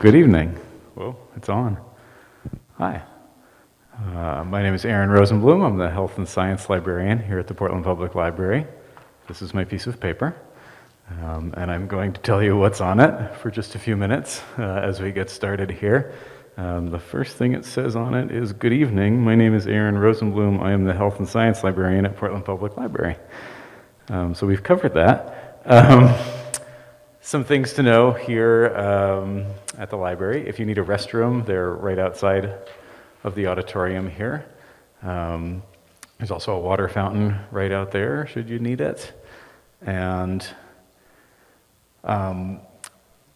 Good evening. Whoa, it's on. Hi. My name is Aaron Rosenblum. I'm the Health and Science Librarian here at the Portland Public Library. This is my piece of paper, and I'm going to tell you what's on it for just a few minutes as we get started here. The first thing it says on it is, good evening, my name is Aaron Rosenblum. I am the Health and Science Librarian at Portland Public Library. So we've covered that. Some things to know here at the library. If you need a restroom, they're right outside of the auditorium here. There's also a water fountain right out there, should you need it. And by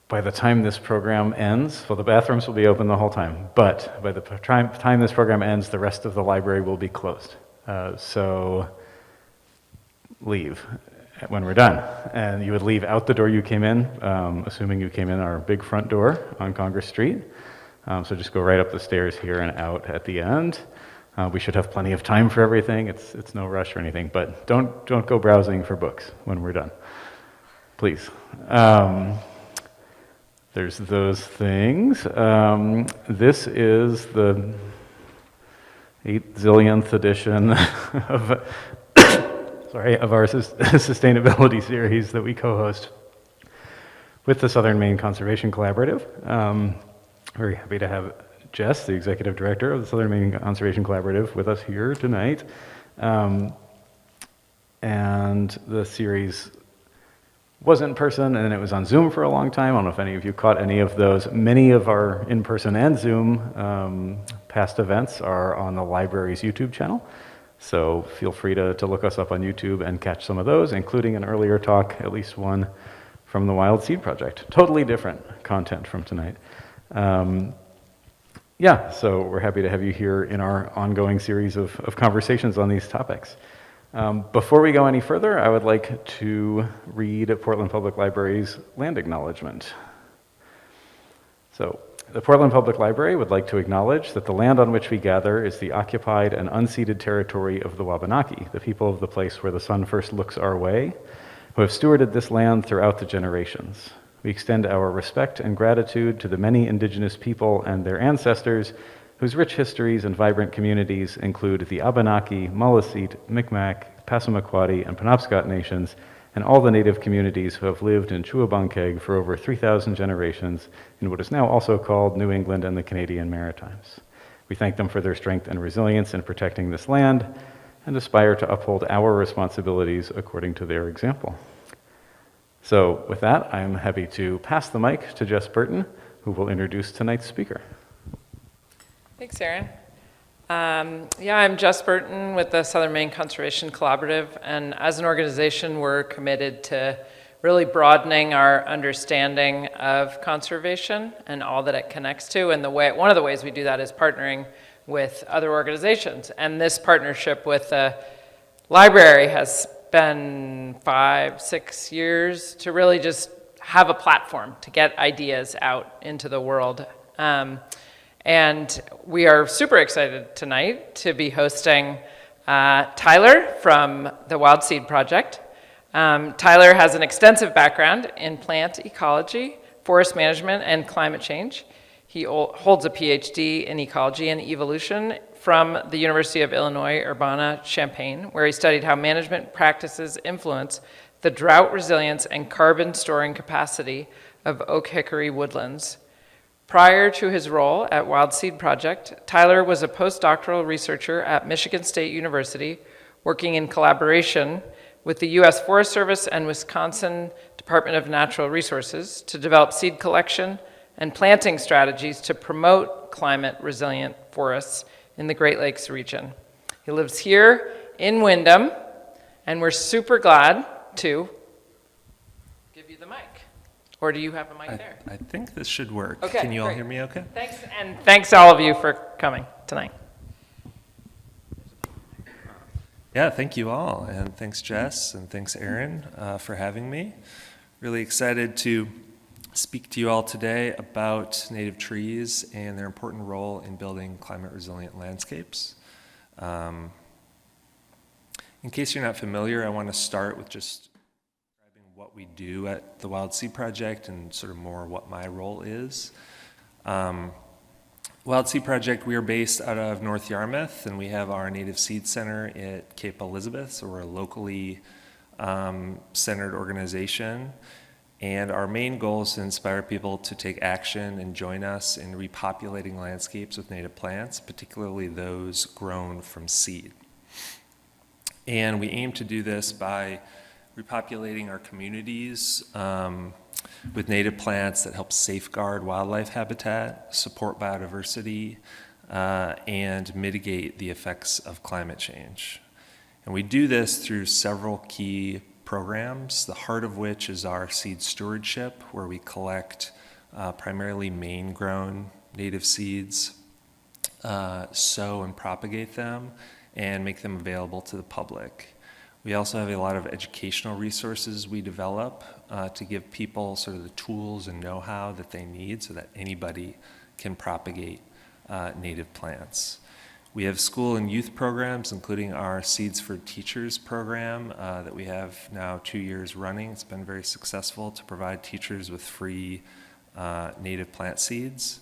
the time this program ends, well, the bathrooms will be open the whole time, but by the time this program ends, the rest of the library will be closed. So leave when we're done. And you would leave out the door you came in, assuming you came in our big front door on Congress Street. So just go right up the stairs here and out at the end. We should have plenty of time for everything. It's no rush or anything, but don't go browsing for books when we're done, please. There's those things. This is the 8 zillionth edition of our sustainability series that we co-host with the Southern Maine Conservation Collaborative. Very happy to have Jess, the Executive Director of the Southern Maine Conservation Collaborative, with us here tonight. And the series was in person, and then it was on Zoom for a long time. I don't know if any of you caught any of those. Many of our in-person and Zoom past events are on the library's YouTube channel. So feel free to look us up on YouTube and catch some of those, including an earlier talk, at least one, from the Wild Seed Project. Totally different content from tonight. Yeah, so we're happy to have you here in our ongoing series of conversations on these topics. Before we go any further, I would like to read Portland Public Library's land acknowledgement. So, the Portland Public Library would like to acknowledge that the land on which we gather is the occupied and unceded territory of the Wabanaki, the people of the place where the sun first looks our way, who have stewarded this land throughout the generations. We extend our respect and gratitude to the many indigenous people and their ancestors whose rich histories and vibrant communities include the Abenaki, Mullaseet, Micmac, Passamaquoddy, and Penobscot nations, and all the native communities who have lived in Chuabunkeg for over 3,000 generations in what is now also called New England and the Canadian Maritimes. We thank them for their strength and resilience in protecting this land and aspire to uphold our responsibilities according to their example. So with that, I'm happy to pass the mic to Jess Burton, who will introduce tonight's speaker. Thanks, Aaron. I'm Jess Burton with the Southern Maine Conservation Collaborative, and as an organization, we're committed to really broadening our understanding of conservation and all that it connects to. And one of the ways we do that is partnering with other organizations. And this partnership with the library has been 5-6 years to really just have a platform to get ideas out into the world. And we are super excited tonight to be hosting Tyler from the Wild Seed Project. Tyler has an extensive background in plant ecology, forest management, and climate change. He holds a PhD in ecology and evolution from the University of Illinois Urbana-Champaign, where he studied how management practices influence the drought resilience and carbon storing capacity of oak hickory woodlands. Prior to his role at Wild Seed Project, Tyler was a postdoctoral researcher at Michigan State University, working in collaboration with the U.S. Forest Service and Wisconsin Department of Natural Resources to develop seed collection and planting strategies to promote climate-resilient forests in the Great Lakes region. He lives here in Windham, and we're super glad to give you the mic. Or do you have a mic there? I think this should work. Okay, can you all great. hear me okay? Thanks, and thanks all of you for coming tonight. Yeah, thank you all. And thanks, Jess, and thanks, Aaron, for having me. Really excited to speak to you all today about native trees and their important role in building climate-resilient landscapes. In case you're not familiar, I want to start with just what we do at the Wild Seed Project and sort of more what my role is. Wild Seed Project, we are based out of North Yarmouth, and we have our Native Seed Center at Cape Elizabeth, so we're a locally centered organization. And our main goal is to inspire people to take action and join us in repopulating landscapes with native plants, particularly those grown from seed. And we aim to do this by repopulating our communities with native plants that help safeguard wildlife habitat, support biodiversity, and mitigate the effects of climate change. And we do this through several key programs, the heart of which is our seed stewardship, where we collect primarily Maine-grown native seeds, sow and propagate them, and make them available to the public. We also have a lot of educational resources we develop to give people sort of the tools and know-how that they need so that anybody can propagate native plants. We have school and youth programs, including our Seeds for Teachers program that we have now 2 years running. It's been very successful to provide teachers with free native plant seeds.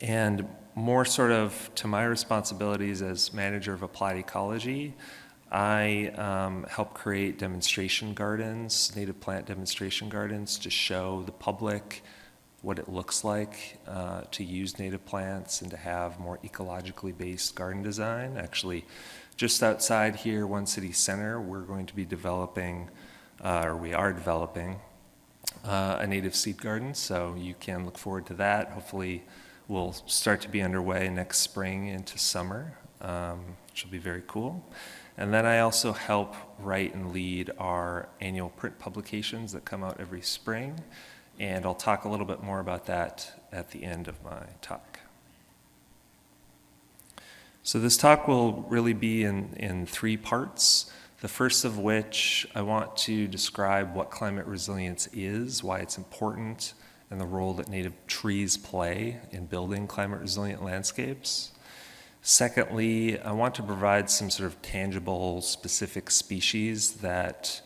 And more sort of to my responsibilities as manager of Applied Ecology, I help create demonstration gardens, native plant demonstration gardens, to show the public what it looks like to use native plants and to have more ecologically based garden design. Actually, just outside here, One City Center, we're going to be developing, or we are developing, a native seed garden, so you can look forward to that. Hopefully, we'll start to be underway next spring into summer, which will be very cool. And then I also help write and lead our annual print publications that come out every spring. And I'll talk a little bit more about that at the end of my talk. So this talk will really be in 3 parts. The first of which, I want to describe what climate resilience is, why it's important, and the role that native trees play in building climate resilient landscapes. Secondly, I want to provide some sort of tangible, specific species that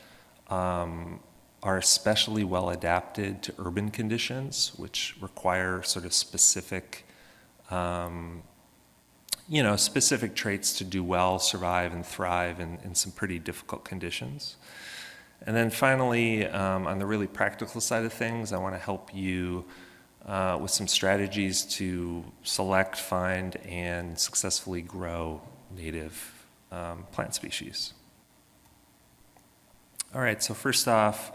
are especially well adapted to urban conditions, which require sort of specific, specific traits to do well, survive, and thrive in some pretty difficult conditions. And then finally, on the really practical side of things, I want to help you with some strategies to select, find, and successfully grow native plant species. All right, so first off,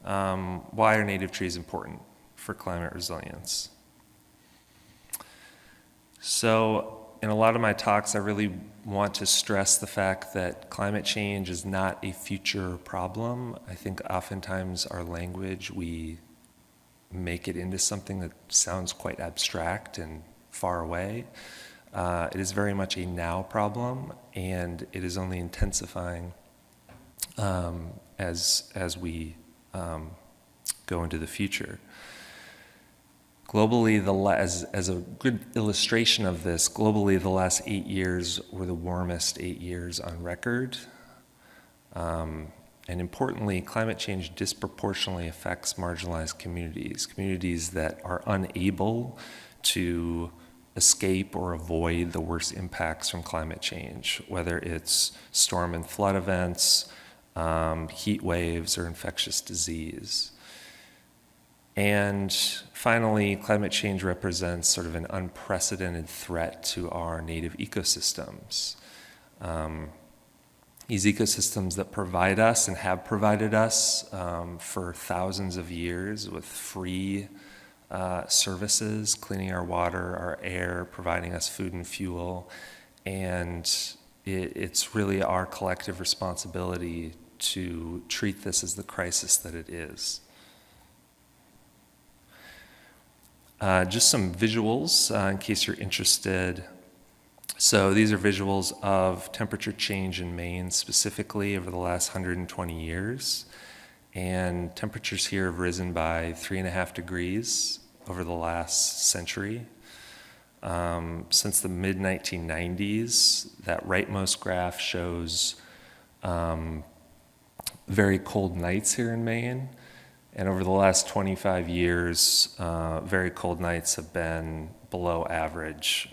why are native trees important for climate resilience? So in a lot of my talks, I really want to stress the fact that climate change is not a future problem. I think oftentimes our language, we make it into something that sounds quite abstract and far away. It is very much a now problem, and it is only intensifying as we go into the future. Globally, as a good illustration of this, globally the last 8 years were the warmest 8 years on record. And importantly, climate change disproportionately affects marginalized communities that are unable to escape or avoid the worst impacts from climate change, whether it's storm and flood events, heat waves, or infectious disease. And finally, climate change represents sort of an unprecedented threat to our native ecosystems. These ecosystems that provide us and have provided us for thousands of years with free services, cleaning our water, our air, providing us food and fuel. And it's really our collective responsibility to treat this as the crisis that it is. Just some visuals in case you're interested. So these are visuals of temperature change in Maine specifically over the last 120 years. And temperatures here have risen by 3.5 degrees over the last century. Since the mid-1990s, that rightmost graph shows very cold nights here in Maine. And over the last 25 years, very cold nights have been below average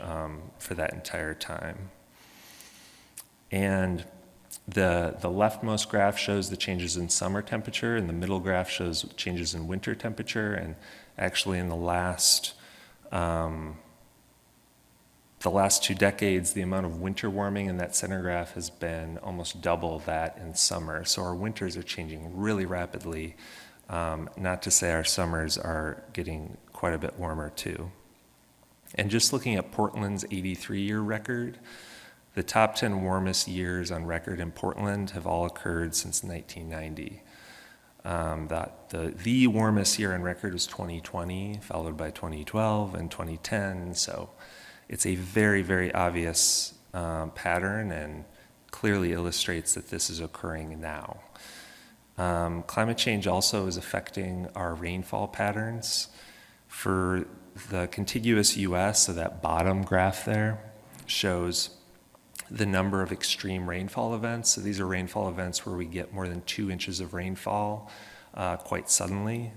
for that entire time. And the leftmost graph shows the changes in summer temperature, and the middle graph shows changes in winter temperature. And actually, in the last 2 decades, the amount of winter warming in that center graph has been almost double that in summer. So our winters are changing really rapidly. Not to say our summers are getting quite a bit warmer too. And just looking at Portland's 83-year record, the top 10 warmest years on record in Portland have all occurred since 1990. The warmest year on record was 2020, followed by 2012 and 2010. So it's a very, very obvious pattern and clearly illustrates that this is occurring now. Climate change also is affecting our rainfall patterns. For the contiguous US, so that bottom graph there shows the number of extreme rainfall events. So these are rainfall events where we get more than 2 inches of rainfall quite suddenly.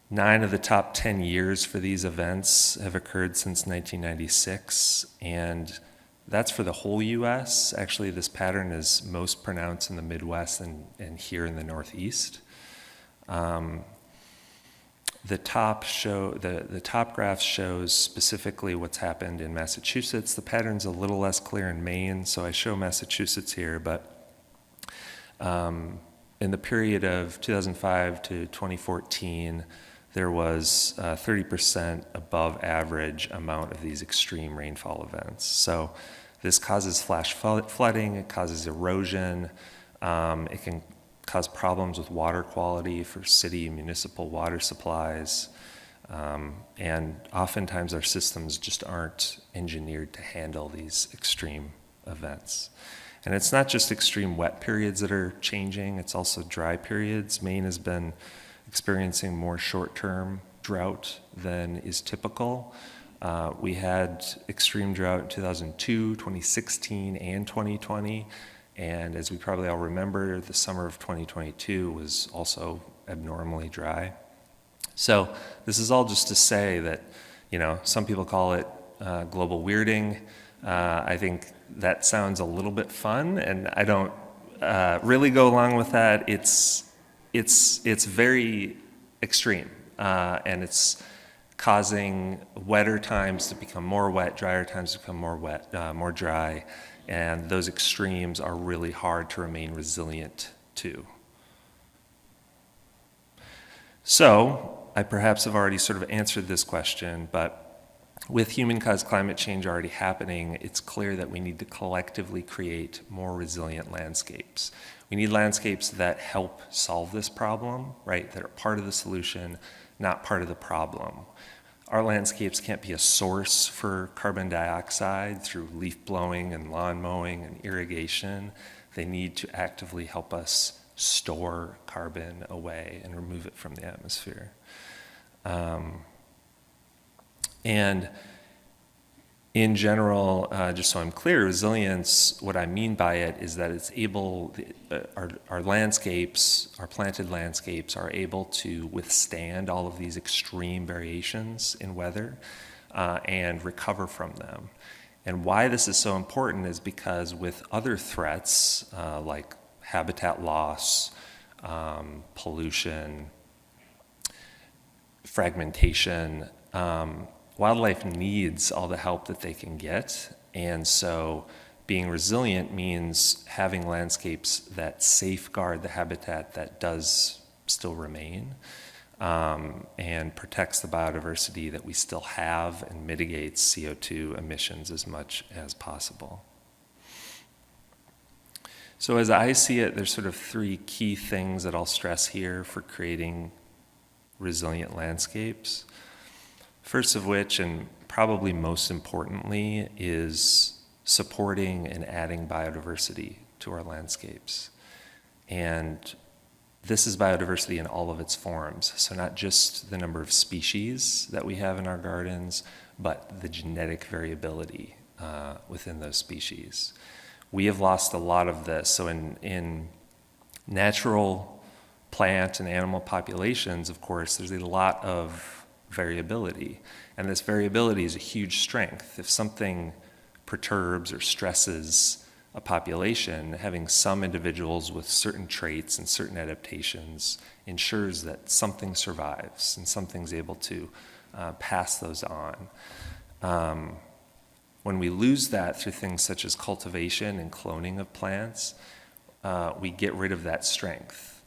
9 of the top 10 years for these events have occurred since 1996, and that's for the whole US. Actually, this pattern is most pronounced in the Midwest and here in the Northeast. The top graph shows specifically what's happened in Massachusetts. The pattern's a little less clear in Maine, so I show Massachusetts here, but in the period of 2005 to 2014, there was 30% above average amount of these extreme rainfall events. So this causes flash flooding, it causes erosion, it can cause problems with water quality for city and municipal water supplies, and oftentimes our systems just aren't engineered to handle these extreme events. And it's not just extreme wet periods that are changing, it's also dry periods. Maine has been experiencing more short-term drought than is typical. We had extreme drought in 2002, 2016, and 2020. And as we probably all remember, the summer of 2022 was also abnormally dry. So this is all just to say that, some people call it global weirding. I think that sounds a little bit fun, and I don't really go along with that. It's very extreme, and it's causing wetter times to become more wet, drier times to become more dry. And those extremes are really hard to remain resilient to. So, I perhaps have already sort of answered this question, but with human-caused climate change already happening, it's clear that we need to collectively create more resilient landscapes. We need landscapes that help solve this problem, right? That are part of the solution, not part of the problem. Our landscapes can't be a source for carbon dioxide through leaf blowing and lawn mowing and irrigation. They need to actively help us store carbon away and remove it from the atmosphere. And in general, just so I'm clear, resilience, what I mean by it is that it's our landscapes, our planted landscapes are able to withstand all of these extreme variations in weather and recover from them. And why this is so important is because with other threats like habitat loss, pollution, fragmentation, wildlife needs all the help that they can get, and so being resilient means having landscapes that safeguard the habitat that does still remain, and protects the biodiversity that we still have and mitigates CO2 emissions as much as possible. So as I see it, there's sort of 3 key things that I'll stress here for creating resilient landscapes. First of which, and probably most importantly, is supporting and adding biodiversity to our landscapes. And this is biodiversity in all of its forms. So not just the number of species that we have in our gardens, but the genetic variability within those species. We have lost a lot of this. So in natural plant and animal populations, of course, there's a lot of variability. And this variability is a huge strength. If something perturbs or stresses a population, having some individuals with certain traits and certain adaptations ensures that something survives and something's able to pass those on. When we lose that through things such as cultivation and cloning of plants, we get rid of that strength,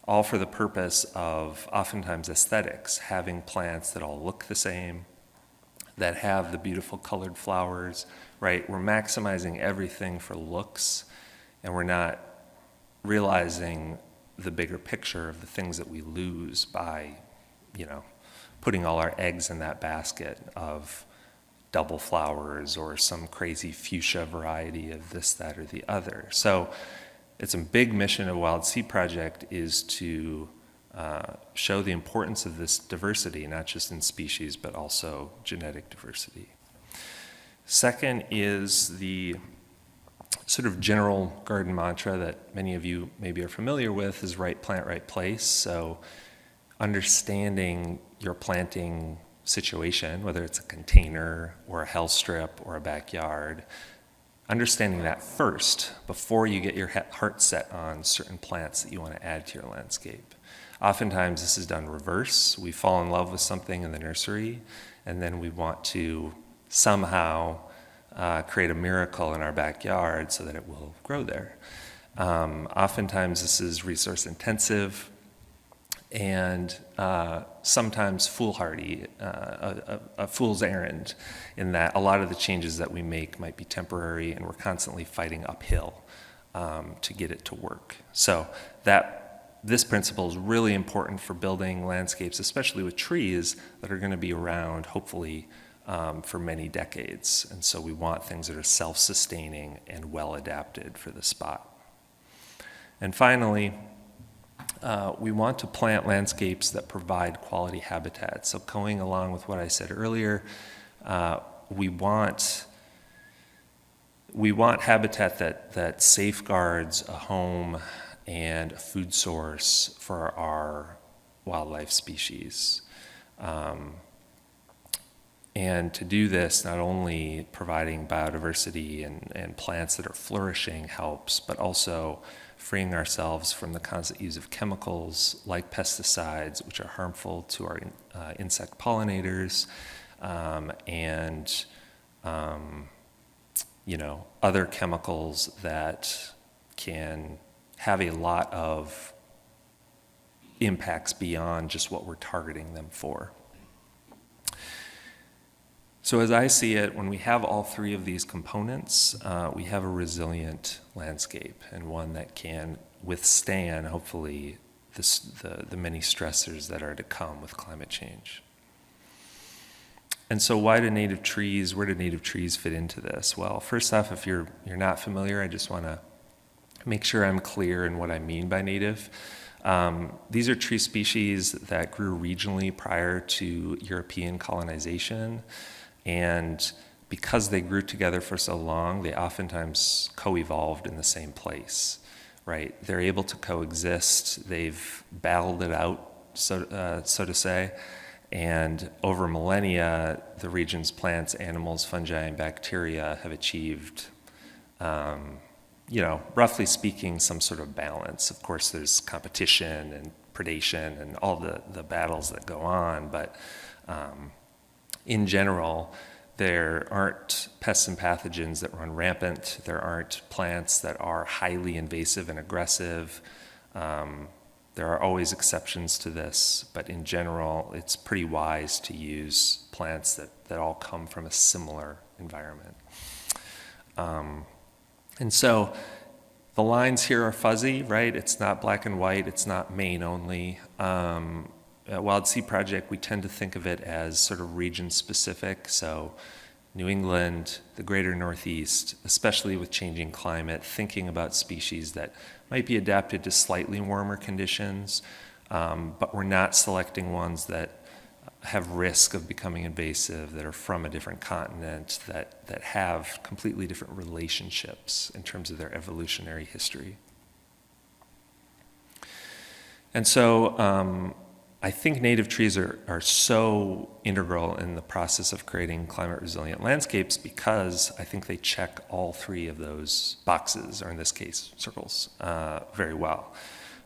all for the purpose of oftentimes aesthetics, having plants that all look the same, that have the beautiful colored flowers, right? We're maximizing everything for looks, and we're not realizing the bigger picture of the things that we lose by, putting all our eggs in that basket of double flowers or some crazy fuchsia variety of this, that, or the other. So it's a big mission of Wild Seed Project is to show the importance of this diversity, not just in species, but also genetic diversity. Second is the sort of general garden mantra that many of you maybe are familiar with is right plant, right place. So understanding your planting situation, whether it's a container or a health strip or a backyard, understanding that first before you get your heart set on certain plants that you want to add to your landscape. Oftentimes this is done reverse. We fall in love with something in the nursery, and then we want to somehow create a miracle in our backyard so that it will grow there. Oftentimes this is resource intensive and sometimes foolhardy, a fool's errand, in that a lot of the changes that we make might be temporary and we're constantly fighting uphill to get it to work. So this principle is really important for building landscapes, especially with trees that are going to be around, hopefully, for many decades. And so we want things that are self-sustaining and well-adapted for the spot. And finally, we want to plant landscapes that provide quality habitat. So going along with what I said earlier, we want habitat that safeguards a home and a food source for our wildlife species. And to do this, not only providing biodiversity and plants that are flourishing helps, but also freeing ourselves from the constant use of chemicals like pesticides, which are harmful to our insect pollinators, and other chemicals that can have a lot of impacts beyond just what we're targeting them for. So as I see it, when we have all three of these components, we have a resilient landscape and one that can withstand, hopefully, the many stressors that are to come with climate change. And so where do native trees fit into this? Well, first off, if you're not familiar, I just want to make sure I'm clear in what I mean by native. These are tree species that grew regionally prior to European colonization. And because they grew together for so long, they oftentimes co-evolved in the same place, right? They're able to coexist. They've battled it out, so to say. And over millennia, the region's plants, animals, fungi, and bacteria have achieved, roughly speaking, some sort of balance. Of course, there's competition and predation and all the battles that go on, but in general, there aren't pests and pathogens that run rampant. There aren't plants that are highly invasive and aggressive. There are always exceptions to this, but in general, it's pretty wise to use plants that all come from a similar environment. And so the lines here are fuzzy, right? It's not black and white. It's not Maine only. At Wild Seed Project, we tend to think of it as sort of region-specific. So New England, the greater Northeast, especially with changing climate, thinking about species that might be adapted to slightly warmer conditions, but we're not selecting ones that have risk of becoming invasive, that are from a different continent, that have completely different relationships in terms of their evolutionary history. And so I think native trees are so integral in the process of creating climate resilient landscapes because I think they check all three of those boxes, or in this case, circles, very well.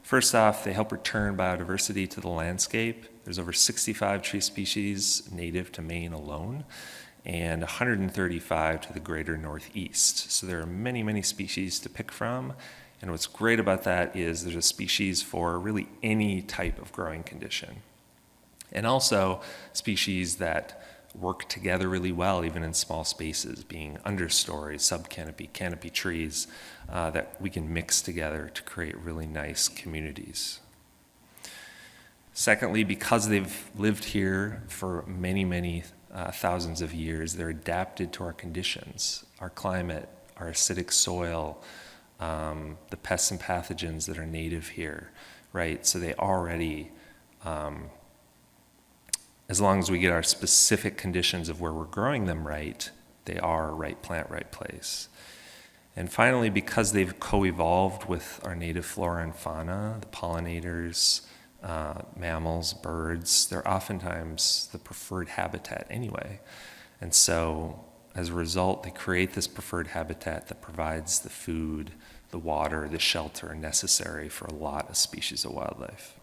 First off, they help return biodiversity to the landscape. There's over 65 tree species native to Maine alone, and 135 to the greater Northeast. So there are many, many species to pick from. And what's great about that is there's a species for really any type of growing condition. And also species that work together really well, even in small spaces, being understory, subcanopy, canopy trees that we can mix together to create really nice communities. Secondly, because they've lived here for many, many thousands of years, they're adapted to our conditions, our climate, our acidic soil, the pests and pathogens that are native here, right? So they already, as long as we get our specific conditions of where we're growing them right, they are right plant, right place. And finally, because they've co-evolved with our native flora and fauna, the pollinators, mammals, birds, they're oftentimes the preferred habitat anyway. And so as a result, they create this preferred habitat that provides the food, the water, the shelter necessary for a lot of species of wildlife.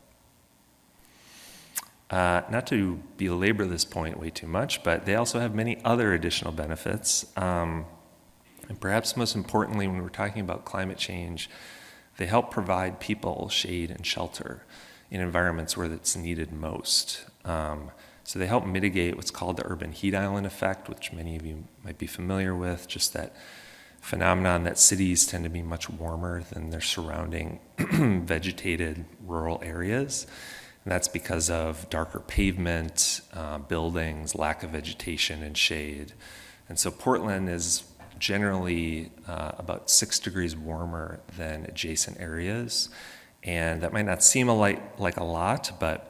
Not to belabor this point way too much, but they also have many other additional benefits. And perhaps most importantly, when we're talking about climate change, they help provide people shade and shelter in environments where it's needed most. So they help mitigate what's called the urban heat island effect, which many of you might be familiar with, just that phenomenon that cities tend to be much warmer than their surrounding vegetated rural areas. And that's because of darker pavement, buildings, lack of vegetation and shade. And so Portland is generally about 6 degrees warmer than adjacent areas. And that might not seem like a lot, but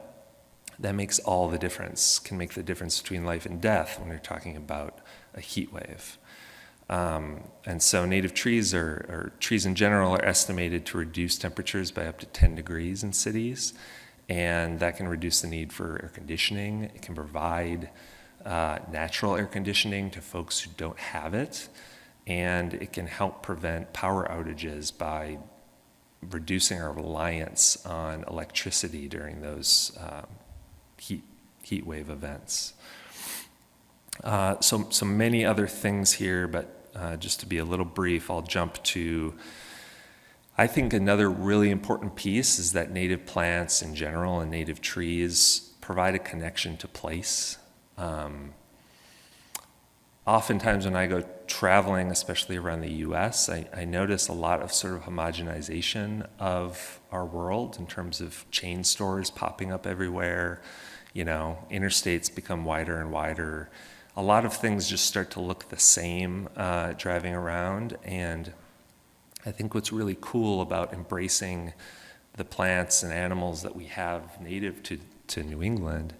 that makes all the difference, can make the difference between life and death when you're talking about a heat wave. And so native trees, or trees in general, are estimated to reduce temperatures by up to 10 degrees in cities. And that can reduce the need for air conditioning. It can provide natural air conditioning to folks who don't have it. And it can help prevent power outages by reducing our reliance on electricity during those heat wave events. So many other things here, but just to be a little brief, I'll jump to, I think another really important piece is that native plants in general and native trees provide a connection to place. Oftentimes when I go traveling, especially around the US, I notice a lot of sort of homogenization of our world in terms of chain stores popping up everywhere. You know, interstates become wider and wider. A lot of things just start to look the same driving around. And I think what's really cool about embracing the plants and animals that we have native to New England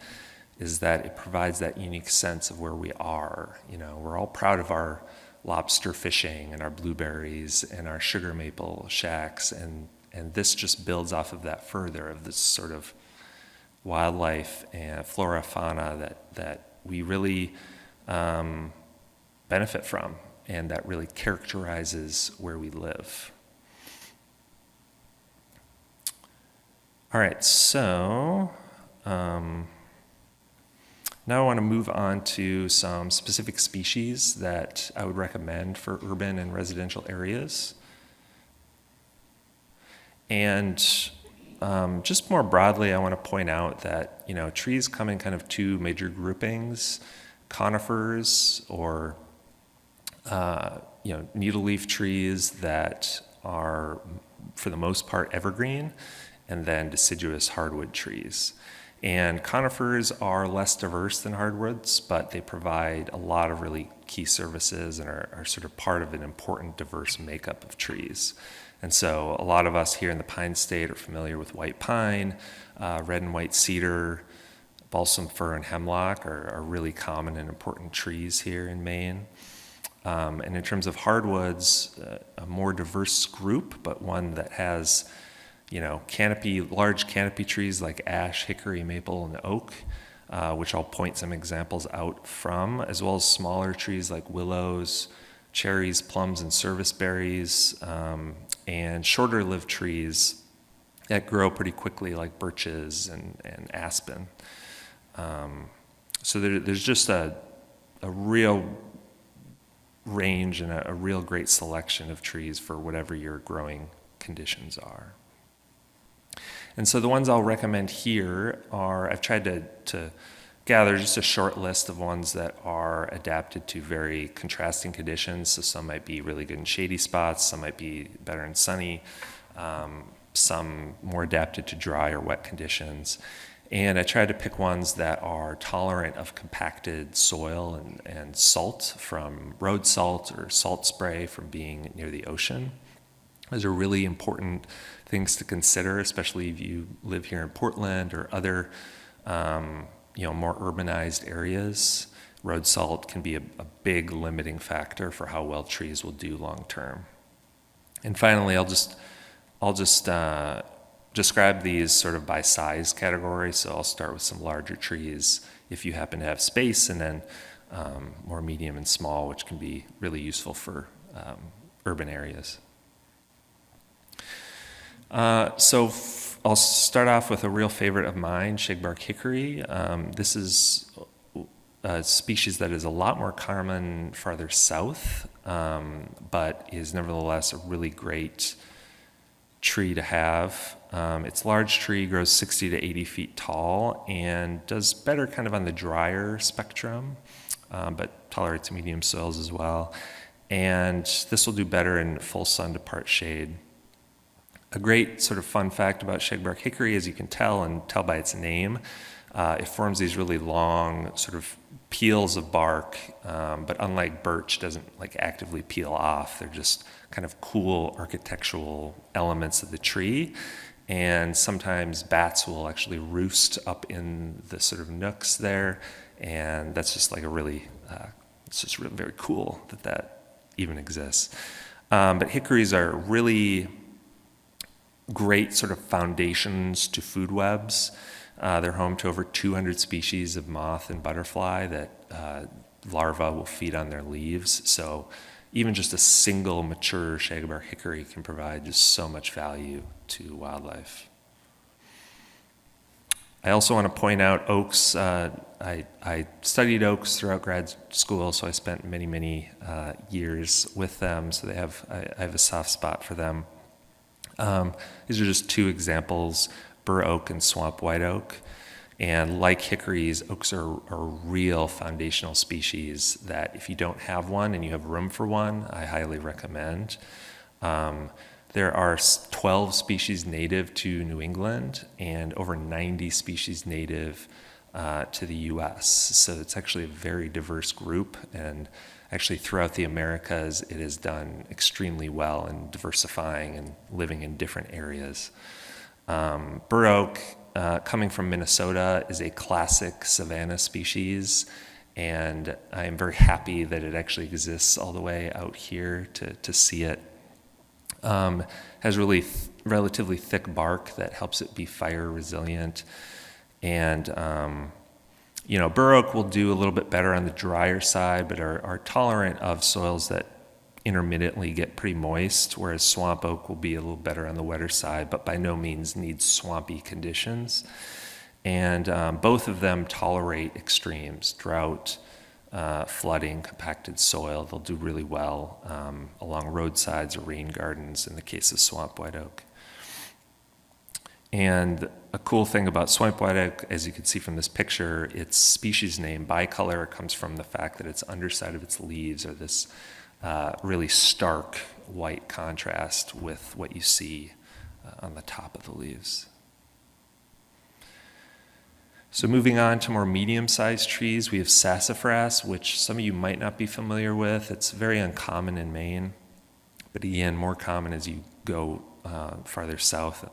is that it provides that unique sense of where we are. You know, we're all proud of our lobster fishing and our blueberries and our sugar maple shacks, and this just builds off of that further, of this sort of wildlife and flora, fauna that we really benefit from, and that really characterizes where we live. All right, so now I want to move on to some specific species that I would recommend for urban and residential areas. And just more broadly, I want to point out that, you know, trees come in kind of two major groupings: conifers, or needle leaf trees that are, for the most part, evergreen, and then deciduous hardwood trees. And conifers are less diverse than hardwoods, but they provide a lot of really key services and are sort of part of an important diverse makeup of trees. And so a lot of us here in the Pine State are familiar with white pine, red and white cedar, balsam fir, and hemlock are really common and important trees here in Maine. And in terms of hardwoods, a more diverse group, but one that has, large canopy trees like ash, hickory, maple, and oak, which I'll point some examples out from, as well as smaller trees like willows, cherries, plums, and serviceberries, and shorter-lived trees that grow pretty quickly like birches and aspen. So there's just a real range and a real great selection of trees for whatever your growing conditions are. And so the ones I'll recommend here are, I've tried to gather just a short list of ones that are adapted to very contrasting conditions. So some might be really good in shady spots, some might be better in sunny, some more adapted to dry or wet conditions. And I tried to pick ones that are tolerant of compacted soil and salt from road salt or salt spray from being near the ocean. Those are really important things to consider, especially if you live here in Portland or other more urbanized areas. Road salt can be a big limiting factor for how well trees will do long term. And finally, I'll just describe these sort of by size category. So I'll start with some larger trees if you happen to have space, and then more medium and small, which can be really useful for urban areas. I'll start off with a real favorite of mine, shagbark hickory. This is a species that is a lot more common farther south, but is nevertheless a really great tree to have. Its large tree grows 60 to 80 feet tall and does better kind of on the drier spectrum, but tolerates medium soils as well. And this will do better in full sun to part shade. A great sort of fun fact about shagbark hickory, as you can tell by its name, it forms these really long sort of peels of bark, but unlike birch, doesn't like actively peel off. They're just kind of cool architectural elements of the tree. And sometimes bats will actually roost up in the sort of nooks there. And that's just like it's just really very cool that even exists. But hickories are really great sort of foundations to food webs. They're home to over 200 species of moth and butterfly that larvae will feed on their leaves. So even just a single mature shagbark hickory can provide just so much value to wildlife. I also want to point out oaks. I studied oaks throughout grad school, so I spent many years with them. So I have a soft spot for them. These are just two examples, bur oak and swamp white oak. And like hickories, oaks are real foundational species that if you don't have one and you have room for one, I highly recommend. There are 12 species native to New England and over 90 species native to the US. So it's actually a very diverse group, and actually throughout the Americas, it has done extremely well in diversifying and living in different areas. Bur oak, coming from Minnesota, is a classic savanna species, and I am very happy that it actually exists all the way out here to see it. Has really relatively thick bark that helps it be fire resilient, and bur oak will do a little bit better on the drier side, but are tolerant of soils that intermittently get pretty moist, whereas swamp oak will be a little better on the wetter side, but by no means needs swampy conditions. And both of them tolerate extremes, drought, flooding, compacted soil. They'll do really well along roadsides or rain gardens in the case of swamp white oak. And a cool thing about swamp white oak, as you can see from this picture, its species name, bicolor, comes from the fact that its underside of its leaves are this really stark white contrast with what you see on the top of the leaves. So moving on to more medium-sized trees, we have sassafras, which some of you might not be familiar with. It's very uncommon in Maine, but again, more common as you go farther south.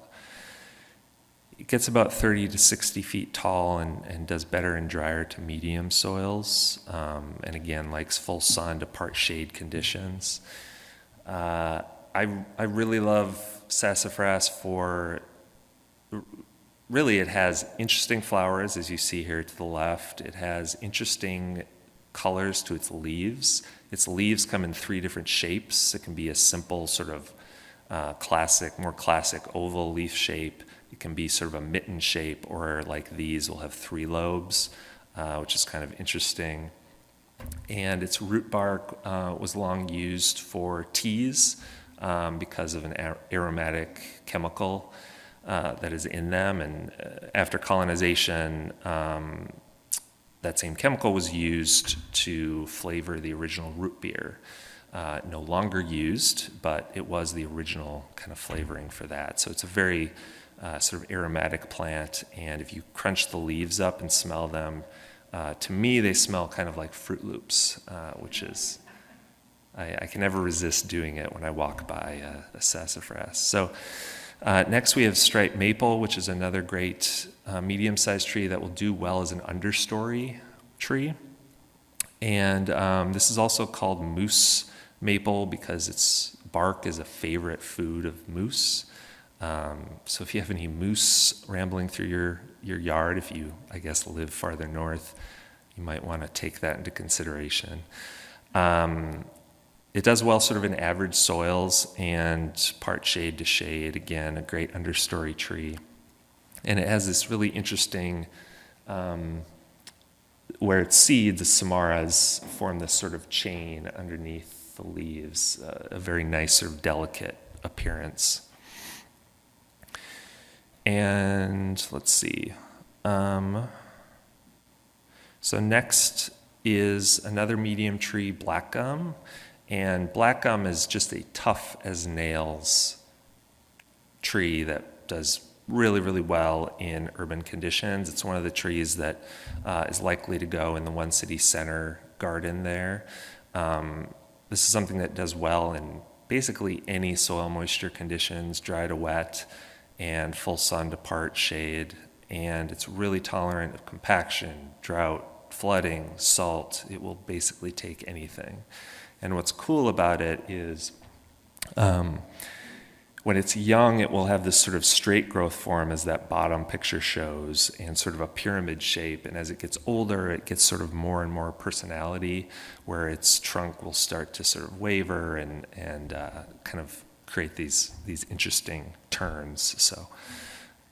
It gets about 30 to 60 feet tall and does better in drier to medium soils, and again, likes full sun to part shade conditions. I really love sassafras for really, it has interesting flowers, as you see here to the left. It has interesting colors to its leaves. Its leaves come in 3 different shapes. It can be a simple sort of more classic oval leaf shape. It can be sort of a mitten shape, or like these will have 3 lobes, which is kind of interesting. And its root bark was long used for teas because of an aromatic chemical that is in them. And after colonization, that same chemical was used to flavor the original root beer. No longer used, but it was the original kind of flavoring for that. So it's a very sort of aromatic plant, and if you crunch the leaves up and smell them, to me they smell kind of like Fruit Loops, which is, I can never resist doing it when I walk by a sassafras. So next we have striped maple, which is another great medium-sized tree that will do well as an understory tree. And this is also called moose maple because its bark is a favorite food of moose. So if you have any moose rambling through your yard, if you, I guess, live farther north, you might want to take that into consideration. It does well sort of in average soils and part shade to shade. Again, a great understory tree. And it has this really interesting, where its seeds, the samaras, form this sort of chain underneath the leaves, a very nice sort of delicate appearance. And let's see. So next is another medium tree, black gum. And black gum is just a tough as nails tree that does really, really well in urban conditions. It's one of the trees that is likely to go in the One City Center garden there. This is something that does well in basically any soil moisture conditions, dry to wet, and full sun to part shade. And it's really tolerant of compaction, drought, flooding, salt. It will basically take anything. And what's cool about it is when it's young, it will have this sort of straight growth form as that bottom picture shows, and sort of a pyramid shape. And as it gets older, it gets sort of more and more personality, where its trunk will start to sort of waver and kind of create these interesting turns. So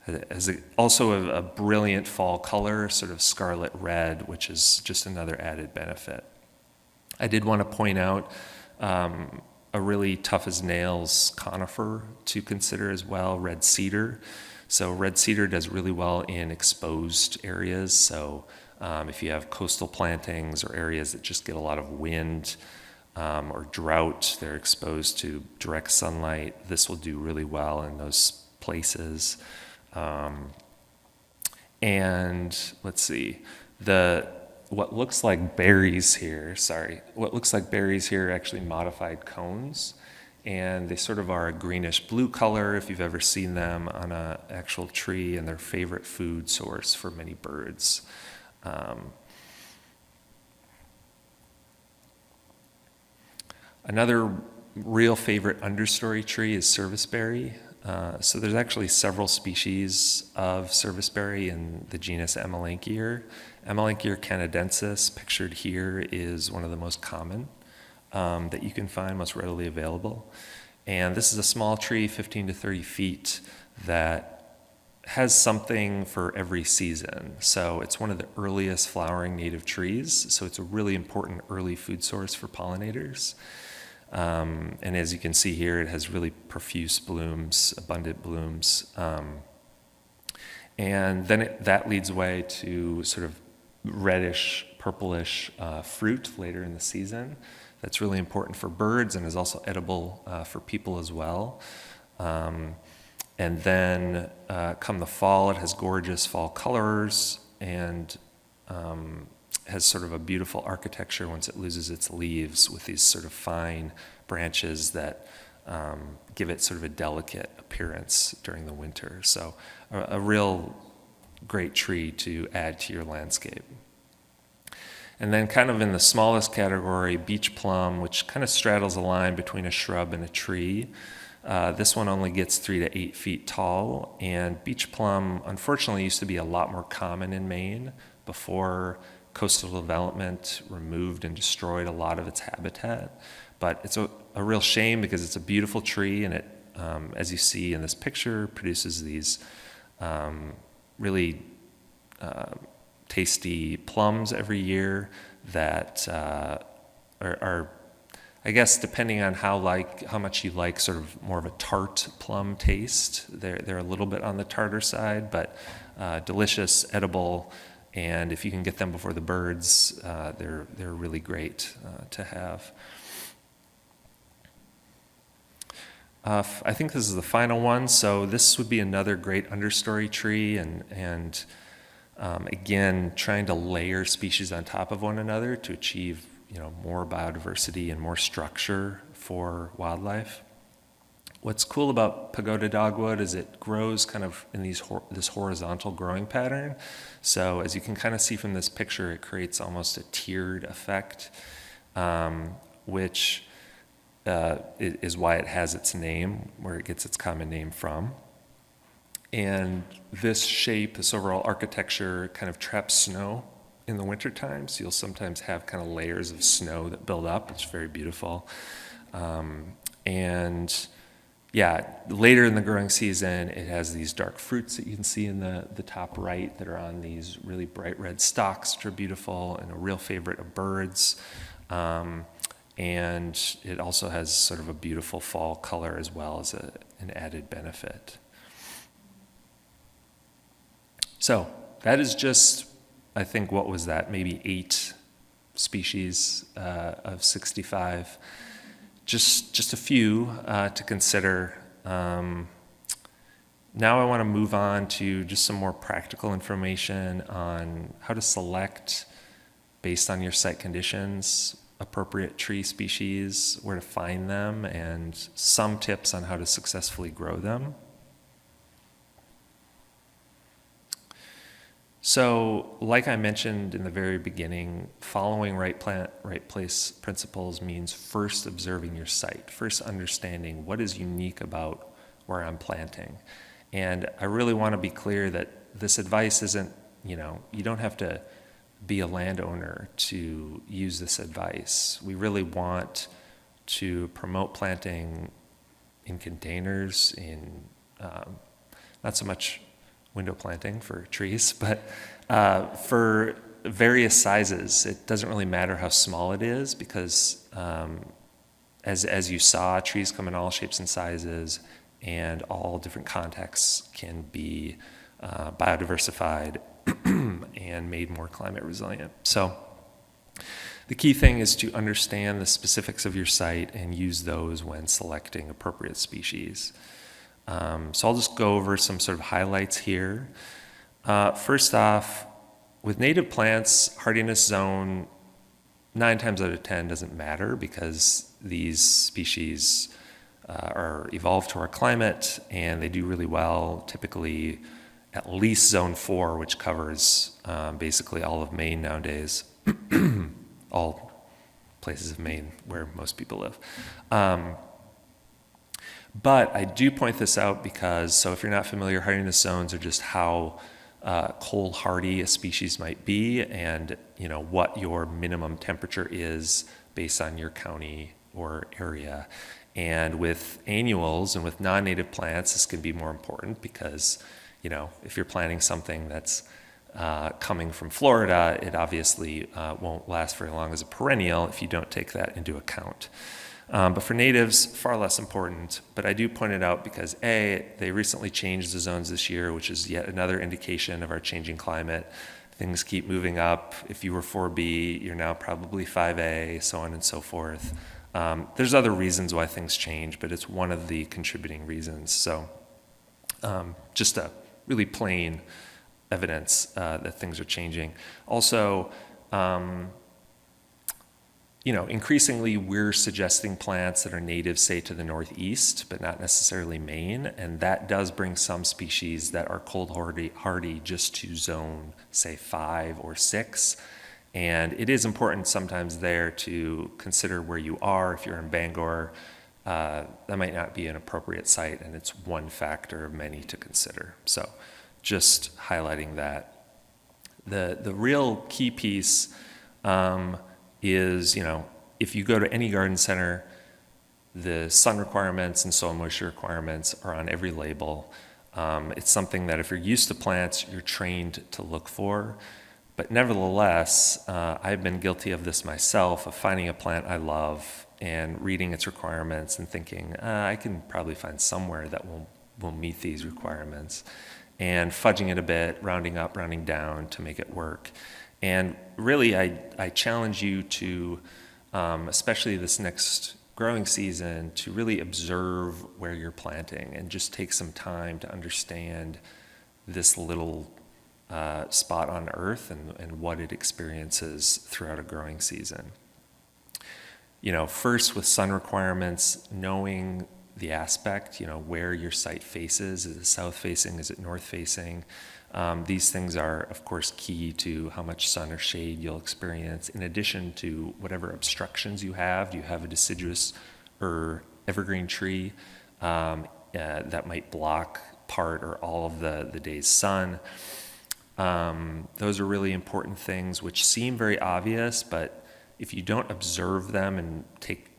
has also a brilliant fall color, sort of scarlet red, which is just another added benefit. I did want to point out a really tough as nails conifer to consider as well, red cedar. So red cedar does really well in exposed areas. So if you have coastal plantings or areas that just get a lot of wind or drought, they're exposed to direct sunlight, this will do really well in those places. And let's see, what looks like berries here are actually modified cones, and they sort of are a greenish blue color if you've ever seen them on an actual tree, and they're favorite food source for many birds. Another real favorite understory tree is serviceberry. So there's actually several species of serviceberry in the genus Amelanchier. Amelanchier canadensis, pictured here, is one of the most common that you can find, most readily available. And this is a small tree, 15 to 30 feet, that has something for every season. So it's one of the earliest flowering native trees, so it's a really important early food source for pollinators. And as you can see here, it has really profuse blooms, abundant blooms. And then that leads way to sort of reddish, purplish fruit later in the season. That's really important for birds and is also edible for people as well. And then come the fall, it has gorgeous fall colors and has sort of a beautiful architecture once it loses its leaves, with these sort of fine branches that give it sort of a delicate appearance during the winter. So a real great tree to add to your landscape. And then kind of in the smallest category, beach plum, which kind of straddles a line between a shrub and a tree. This one only gets 3 to 8 feet tall, and beach plum, unfortunately, used to be a lot more common in Maine before coastal development removed and destroyed a lot of its habitat. But it's a real shame because it's a beautiful tree, and it, as you see in this picture, produces these really tasty plums every year that are, I guess, depending on how much you like sort of more of a tart plum taste. They're a little bit on the tartar side, but delicious, edible, and if you can get them before the birds, they're really great to have. I think this is the final one. So this would be another great understory tree, and again, trying to layer species on top of one another to achieve, more biodiversity and more structure for wildlife. What's cool about pagoda dogwood is it grows kind of in this horizontal growing pattern. So as you can kind of see from this picture, it creates almost a tiered effect, which is why it has its name, where it gets its common name from. And this shape, this overall architecture, kind of traps snow in the wintertime. So you'll sometimes have kind of layers of snow that build up. It's very beautiful. And yeah, later in the growing season, it has these dark fruits that you can see in the top right that are on these really bright red stalks, which are beautiful and a real favorite of birds. And it also has sort of a beautiful fall color as well as an added benefit. So that is just, I think, what was that? Maybe 8 species of 65. Just a few to consider. Now I want to move on to just some more practical information on how to select, based on your site conditions, appropriate tree species, where to find them, and some tips on how to successfully grow them. So, like I mentioned in the very beginning, following right plant, right place principles means first observing your site, first understanding what is unique about where I'm planting. And I really want to be clear that this advice isn't, you don't have to be a landowner to use this advice. We really want to promote planting in containers, in not so much window planting for trees, but for various sizes. It doesn't really matter how small it is because as you saw, trees come in all shapes and sizes, and all different contexts can be biodiversified and made more climate resilient. So the key thing is to understand the specifics of your site and use those when selecting appropriate species. So I'll just go over some sort of highlights here. First off, with native plants, hardiness zone 9 times out of 10 doesn't matter because these species are evolved to our climate and they do really well, typically at least zone 4, which covers basically all of Maine nowadays, all places of Maine where most people live. But I do point this out because, so if you're not familiar, hardiness zones are just how cold hardy a species might be, and what your minimum temperature is based on your county or area. And with annuals and with non-native plants, this can be more important because if you're planting something that's coming from Florida, it obviously won't last very long as a perennial if you don't take that into account. But for natives, far less important. But I do point it out because A, they recently changed the zones this year, which is yet another indication of our changing climate. Things keep moving up. If you were 4B, you're now probably 5A, so on and so forth. There's other reasons why things change, but it's one of the contributing reasons. So just a really plain evidence that things are changing. Also, increasingly we're suggesting plants that are native, say, to the Northeast, but not necessarily Maine, and that does bring some species that are cold hardy just to zone, say, 5 or 6. And it is important sometimes there to consider where you are. If you're in Bangor, that might not be an appropriate site, and it's one factor of many to consider. So just highlighting that. The real key piece is, if you go to any garden center, the sun requirements and soil moisture requirements are on every label. It's something that if you're used to plants, you're trained to look for. But nevertheless, I've been guilty of this myself, of finding a plant I love and reading its requirements and thinking, I can probably find somewhere that will meet these requirements, and fudging it a bit, rounding up, rounding down to make it work. And really, I challenge you to, especially this next growing season, to really observe where you're planting and just take some time to understand this little spot on Earth and what it experiences throughout a growing season. First with sun requirements, knowing the aspect, where your site faces. Is it south facing? Is it north facing? These things are, of course, key to how much sun or shade you'll experience, in addition to whatever obstructions you have. Do you have a deciduous or evergreen tree that might block part or all of the day's sun? Those are really important things which seem very obvious, but if you don't observe them and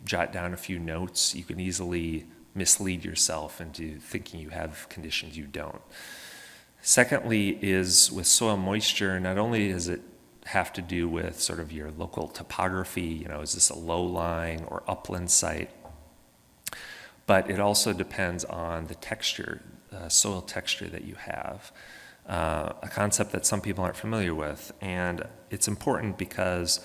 jot down a few notes, you can easily mislead yourself into thinking you have conditions you don't. Secondly is with soil moisture, not only does it have to do with sort of your local topography, is this a low-lying or upland site, but it also depends on the texture, soil texture that you have. A concept that some people aren't familiar with. And it's important because,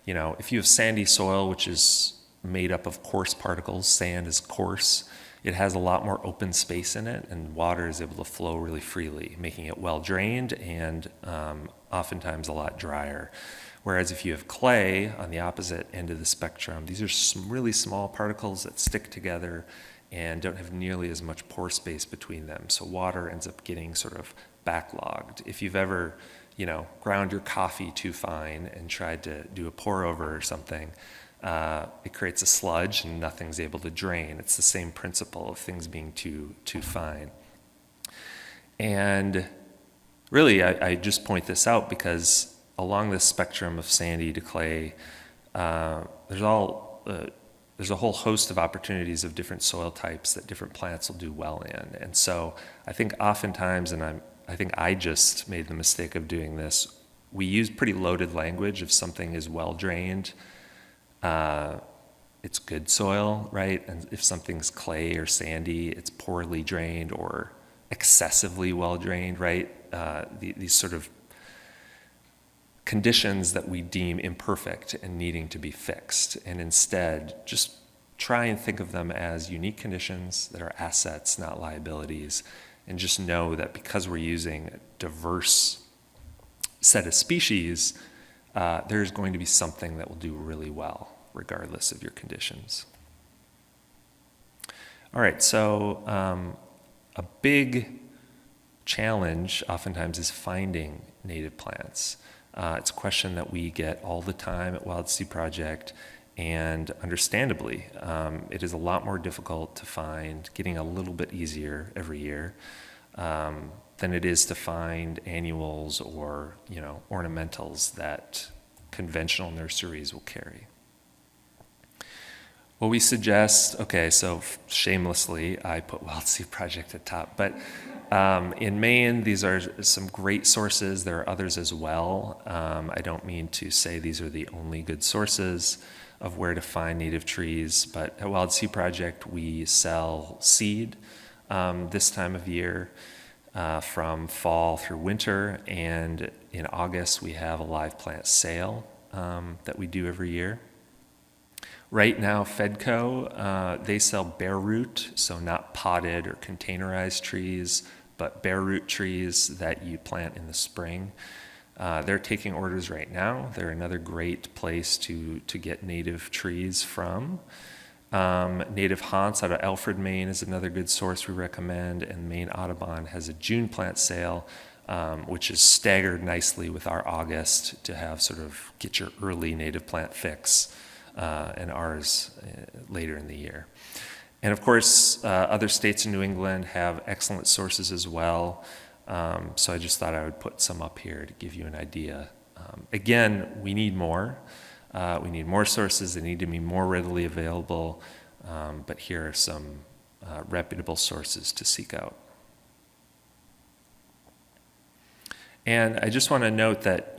if you have sandy soil, which is made up of coarse particles, sand is coarse, it has a lot more open space in it, and water is able to flow really freely, making it well drained and oftentimes a lot drier. Whereas if you have clay on the opposite end of the spectrum, these are some really small particles that stick together and don't have nearly as much pore space between them. So water ends up getting sort of backlogged. If you've ever, ground your coffee too fine and tried to do a pour over or something, it creates a sludge and nothing's able to drain. It's the same principle of things being too fine. And really, I just point this out because along this spectrum of sandy to clay, there's a whole host of opportunities of different soil types that different plants will do well in. And so I think oftentimes, and I think I just made the mistake of doing this, we use pretty loaded language. If something is well drained, it's good soil, right? And if something's clay or sandy, it's poorly drained or excessively well drained, right? These sort of conditions that we deem imperfect and needing to be fixed. And instead, just try and think of them as unique conditions that are assets, not liabilities. And just know that because we're using a diverse set of species, there's going to be something that will do really well, regardless of your conditions. All right, so a big challenge oftentimes is finding native plants. It's a question that we get all the time at Wild Seed Project, and understandably, it is a lot more difficult to find, getting a little bit easier every year, than it is to find annuals or ornamentals that conventional nurseries will carry. What we suggest, okay, so shamelessly, I put Wild Seed Project at top, but in Maine, these are some great sources. There are others as well. I don't mean to say these are the only good sources of where to find native trees, but at Wild Seed Project, we sell seed this time of year from fall through winter, and in August, we have a live plant sale that we do every year. Right now, Fedco, they sell bare root, so not potted or containerized trees, but bare root trees that you plant in the spring. They're taking orders right now. They're another great place to get native trees from. Native Haunts out of Alfred, Maine is another good source we recommend, and Maine Audubon has a June plant sale, which is staggered nicely with our August to have sort of get your early native plant fix, and ours later in the year. And of course, other states in New England have excellent sources as well. So I just thought I would put some up here to give you an idea. Again, we need more. We need more sources. They need to be more readily available. But here are some reputable sources to seek out. And I just want to note that,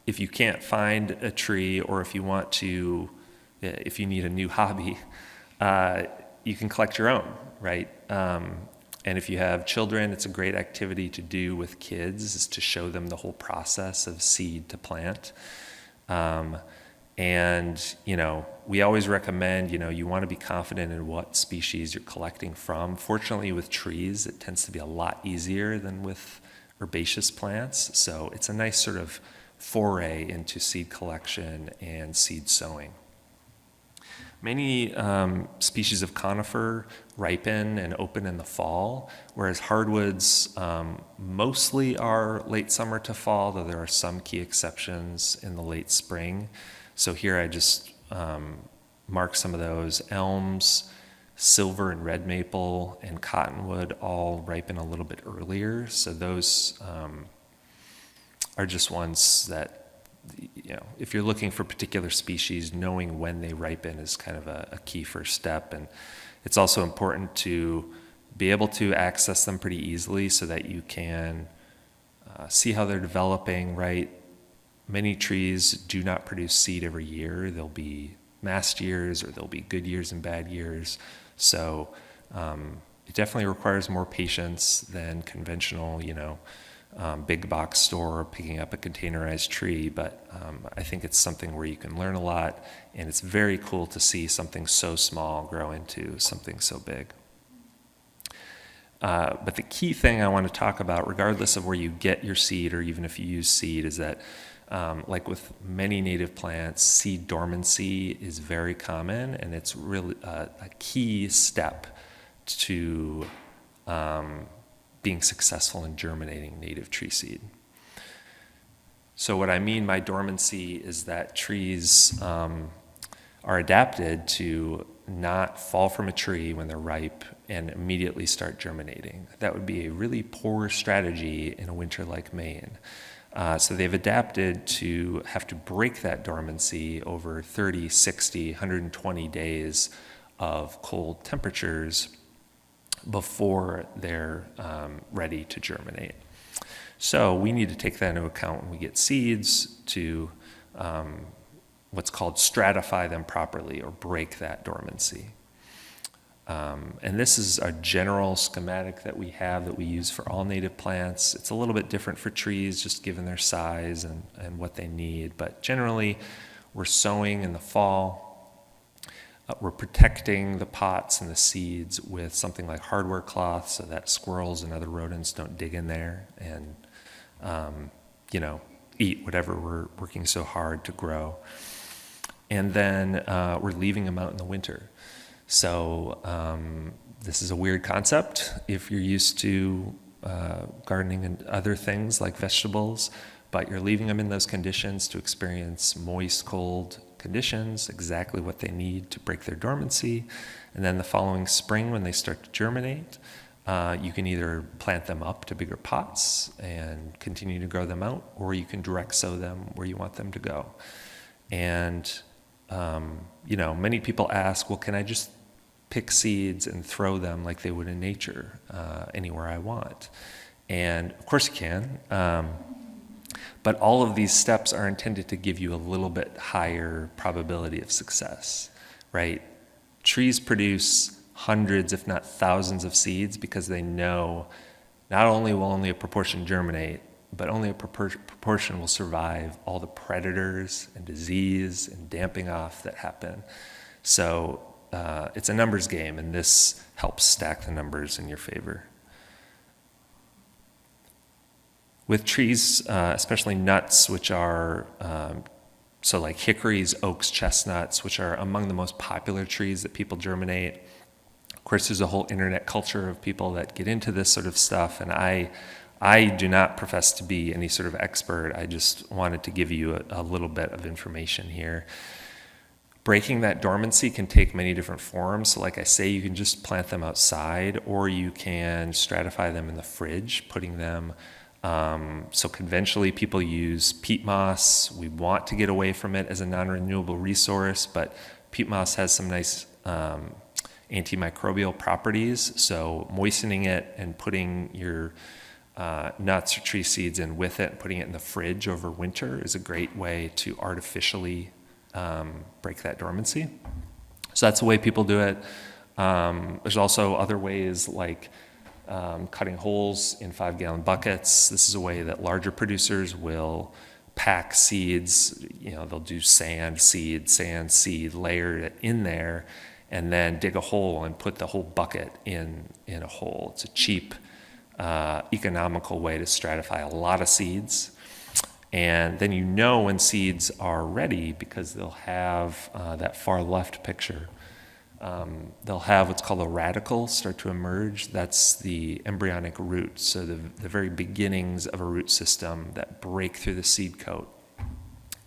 if you can't find a tree, or if you want to, if you need a new hobby, you can collect your own, right? And if you have children, it's a great activity to do with kids, is to show them the whole process of seed to plant. And, we always recommend, you want to be confident in what species you're collecting from. Fortunately, with trees, it tends to be a lot easier than with herbaceous plants. So it's a nice sort of foray into seed collection and seed sowing. Many species of conifer ripen and open in the fall, whereas hardwoods mostly are late summer to fall, though there are some key exceptions in the late spring. So here I just mark some of those. Elms, silver and red maple, and cottonwood all ripen a little bit earlier. So those are just ones that, if you're looking for particular species, knowing when they ripen is kind of a key first step. And it's also important to be able to access them pretty easily so that you can see how they're developing, right? Many trees do not produce seed every year. There'll be mast years, or there'll be good years and bad years. So it definitely requires more patience than conventional, big box store picking up a containerized tree. But I think it's something where you can learn a lot, and it's very cool to see something so small grow into something so big. But the key thing I want to talk about, regardless of where you get your seed or even if you use seed, is that like with many native plants, seed dormancy is very common, and it's really a key step to being successful in germinating native tree seed. So what I mean by dormancy is that trees are adapted to not fall from a tree when they're ripe and immediately start germinating. That would be a really poor strategy in a winter like Maine. So they've adapted to have to break that dormancy over 30, 60, 120 days of cold temperatures before they're ready to germinate. So we need to take that into account when we get seeds to what's called stratify them properly, or break that dormancy. And this is a general schematic that we have that we use for all native plants. It's a little bit different for trees, just given their size and what they need. But generally, we're sowing in the fall. We're protecting the pots and the seeds with something like hardware cloth so that squirrels and other rodents don't dig in there and, eat whatever we're working so hard to grow. And then we're leaving them out in the winter. So this is a weird concept if you're used to gardening and other things like vegetables, but you're leaving them in those conditions to experience moist, cold conditions, exactly what they need to break their dormancy. And then the following spring, when they start to germinate, you can either plant them up to bigger pots and continue to grow them out, or you can direct sow them where you want them to go. And many people ask, well, can I just pick seeds and throw them like they would in nature anywhere I want? And of course you can, but all of these steps are intended to give you a little bit higher probability of success, right? Trees produce hundreds, if not thousands of seeds because they know not only will only a proportion germinate, but only a proportion will survive all the predators and disease and damping off that happen. So it's a numbers game, and this helps stack the numbers in your favor. With trees, especially nuts, which are, so like hickories, oaks, chestnuts, which are among the most popular trees that people germinate. Of course, there's a whole internet culture of people that get into this sort of stuff, and I do not profess to be any sort of expert. I just wanted to give you a little bit of information here. breaking that dormancy can take many different forms. So like I say, you can just plant them outside, or you can stratify them in the fridge, putting them, so conventionally people use peat moss. We want to get away from it as a non-renewable resource, but peat moss has some nice antimicrobial properties. So moistening it and putting your nuts or tree seeds in with it and putting it in the fridge over winter is a great way to artificially break that dormancy. So that's the way people do it. There's also other ways like cutting holes in 5-gallon buckets. This is a way that larger producers will pack seeds. They'll do sand, seed, layer it in there, and then dig a hole and put the whole bucket in a hole. It's a cheap, economical way to stratify a lot of seeds. And then when seeds are ready, because they'll have that far left picture, they'll have what's called a radicle start to emerge. That's the embryonic root, so the very beginnings of a root system that break through the seed coat.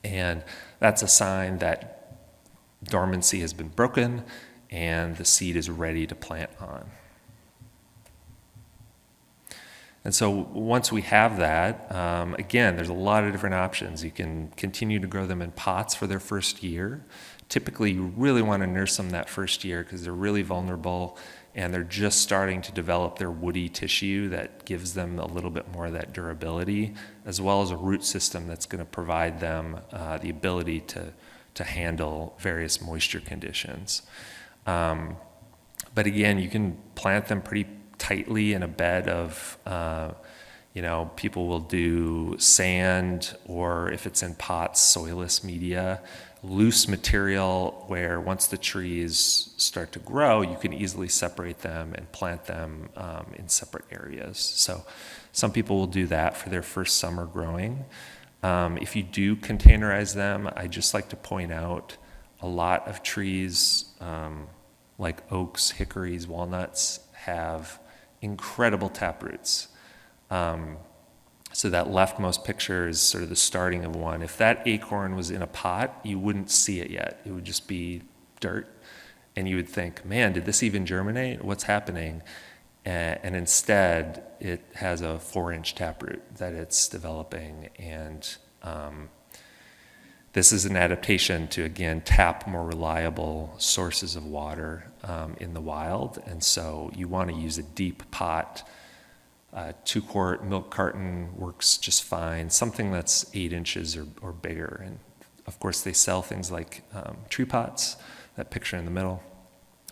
And that's a sign that dormancy has been broken and the seed is ready to plant on. And so once we have that, again, there's a lot of different options. You can continue to grow them in pots for their first year. Typically, you really want to nurse them that first year because they're really vulnerable and they're just starting to develop their woody tissue that gives them a little bit more of that durability, as well as a root system that's going to provide them the ability to handle various moisture conditions. But again, you can plant them pretty tightly in a bed of, people will do sand, or if it's in pots, soilless media, loose material where once the trees start to grow, you can easily separate them and plant them in separate areas. So some people will do that for their first summer growing. If you do containerize them, I just like to point out a lot of trees like oaks, hickories, walnuts have incredible taproots. So that leftmost picture is sort of the starting of one. If that acorn was in a pot, you wouldn't see it yet. It would just be dirt. And you would think, man, did this even germinate? What's happening? And instead, it has a 4-inch taproot that it's developing. And this is an adaptation to, again, tap more reliable sources of water in the wild. And so you want to use a deep pot. 2-quart milk carton works just fine. Something that's 8 inches or bigger. And of course, they sell things like tree pots, that picture in the middle,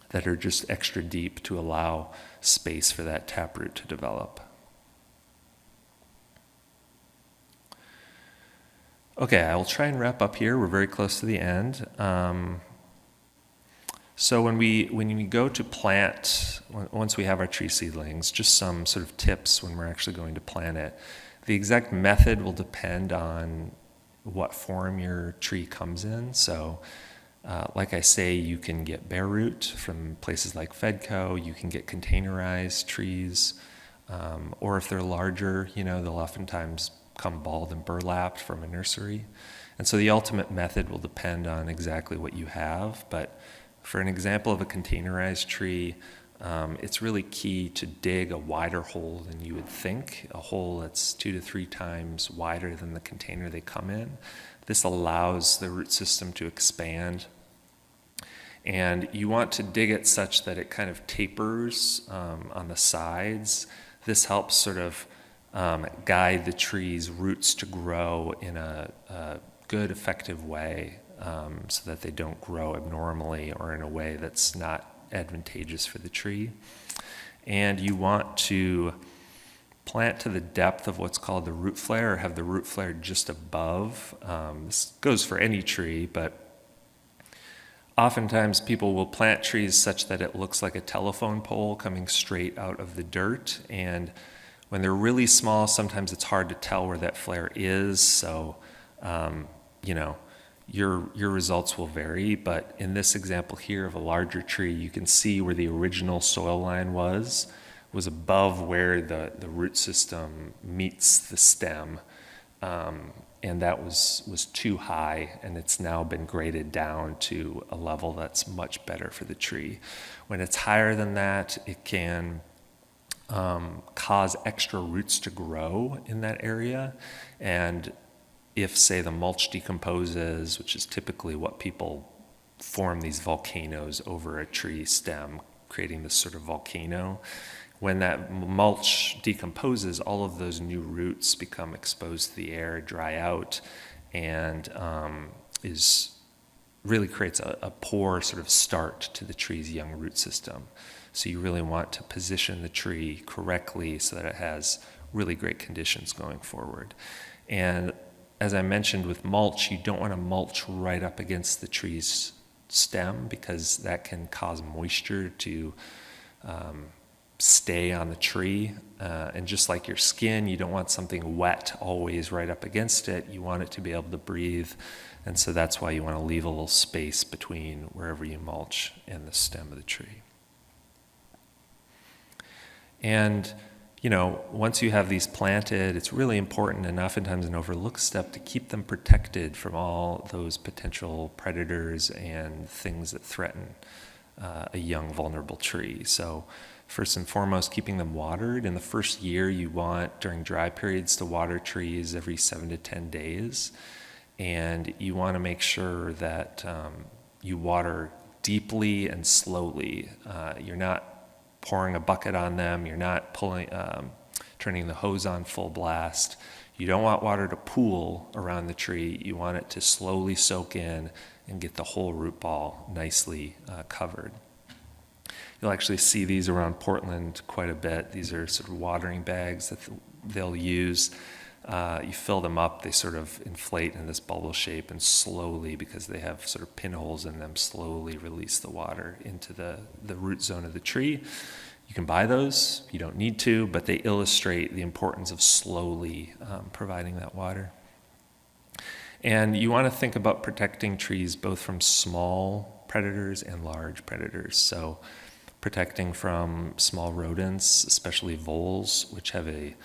that are just extra deep to allow space for that taproot to develop. Okay, I will try and wrap up here. We're very close to the end. So when we go to plant, once we have our tree seedlings, just some sort of tips when we're actually going to plant it. The exact method will depend on what form your tree comes in. So like I say, you can get bare root from places like Fedco. You can get containerized trees. Or if they're larger, they'll oftentimes come balled and burlapped from a nursery. And so the ultimate method will depend on exactly what you have. But for an example of a containerized tree, it's really key to dig a wider hole than you would think, a hole that's 2 to 3 times wider than the container they come in. This allows the root system to expand. And you want to dig it such that it kind of tapers on the sides. This helps sort of guide the tree's roots to grow in a good, effective way, so that they don't grow abnormally or in a way that's not advantageous for the tree. And you want to plant to the depth of what's called the root flare, or have the root flare just above. This goes for any tree, but oftentimes people will plant trees such that it looks like a telephone pole coming straight out of the dirt. And when they're really small, sometimes it's hard to tell where that flare is. So, your results will vary, but in this example here of a larger tree, you can see where the original soil line was above where the root system meets the stem. and that was too high, and it's now been graded down to a level that's much better for the tree. When it's higher than that, it can cause extra roots to grow in that area, and if, say, the mulch decomposes, which is typically what people form these volcanoes over a tree stem, creating this sort of volcano. When that mulch decomposes, all of those new roots become exposed to the air, dry out, and really creates a poor sort of start to the tree's young root system. So you really want to position the tree correctly so that it has really great conditions going forward. And as I mentioned with mulch, you don't want to mulch right up against the tree's stem because that can cause moisture to stay on the tree. And just like your skin, you don't want something wet always right up against it. You want it to be able to breathe. And so that's why you want to leave a little space between wherever you mulch and the stem of the tree. And, once you have these planted, it's really important and oftentimes an overlooked step to keep them protected from all those potential predators and things that threaten a young, vulnerable tree. So first and foremost, keeping them watered. In the first year, you want, during dry periods, to water trees every 7 to 10 days. And you want to make sure that you water deeply and slowly. You're not pouring a bucket on them. You're not turning the hose on full blast. You don't want water to pool around the tree. You want it to slowly soak in and get the whole root ball nicely covered. You'll actually see these around Portland quite a bit. These are sort of watering bags that they'll use. You fill them up, they sort of inflate in this bubble shape, and slowly, because they have sort of pinholes in them, slowly release the water into the root zone of the tree. You can buy those, you don't need to, but they illustrate the importance of slowly providing that water. And you want to think about protecting trees both from small predators and large predators. So protecting from small rodents, especially voles, which have a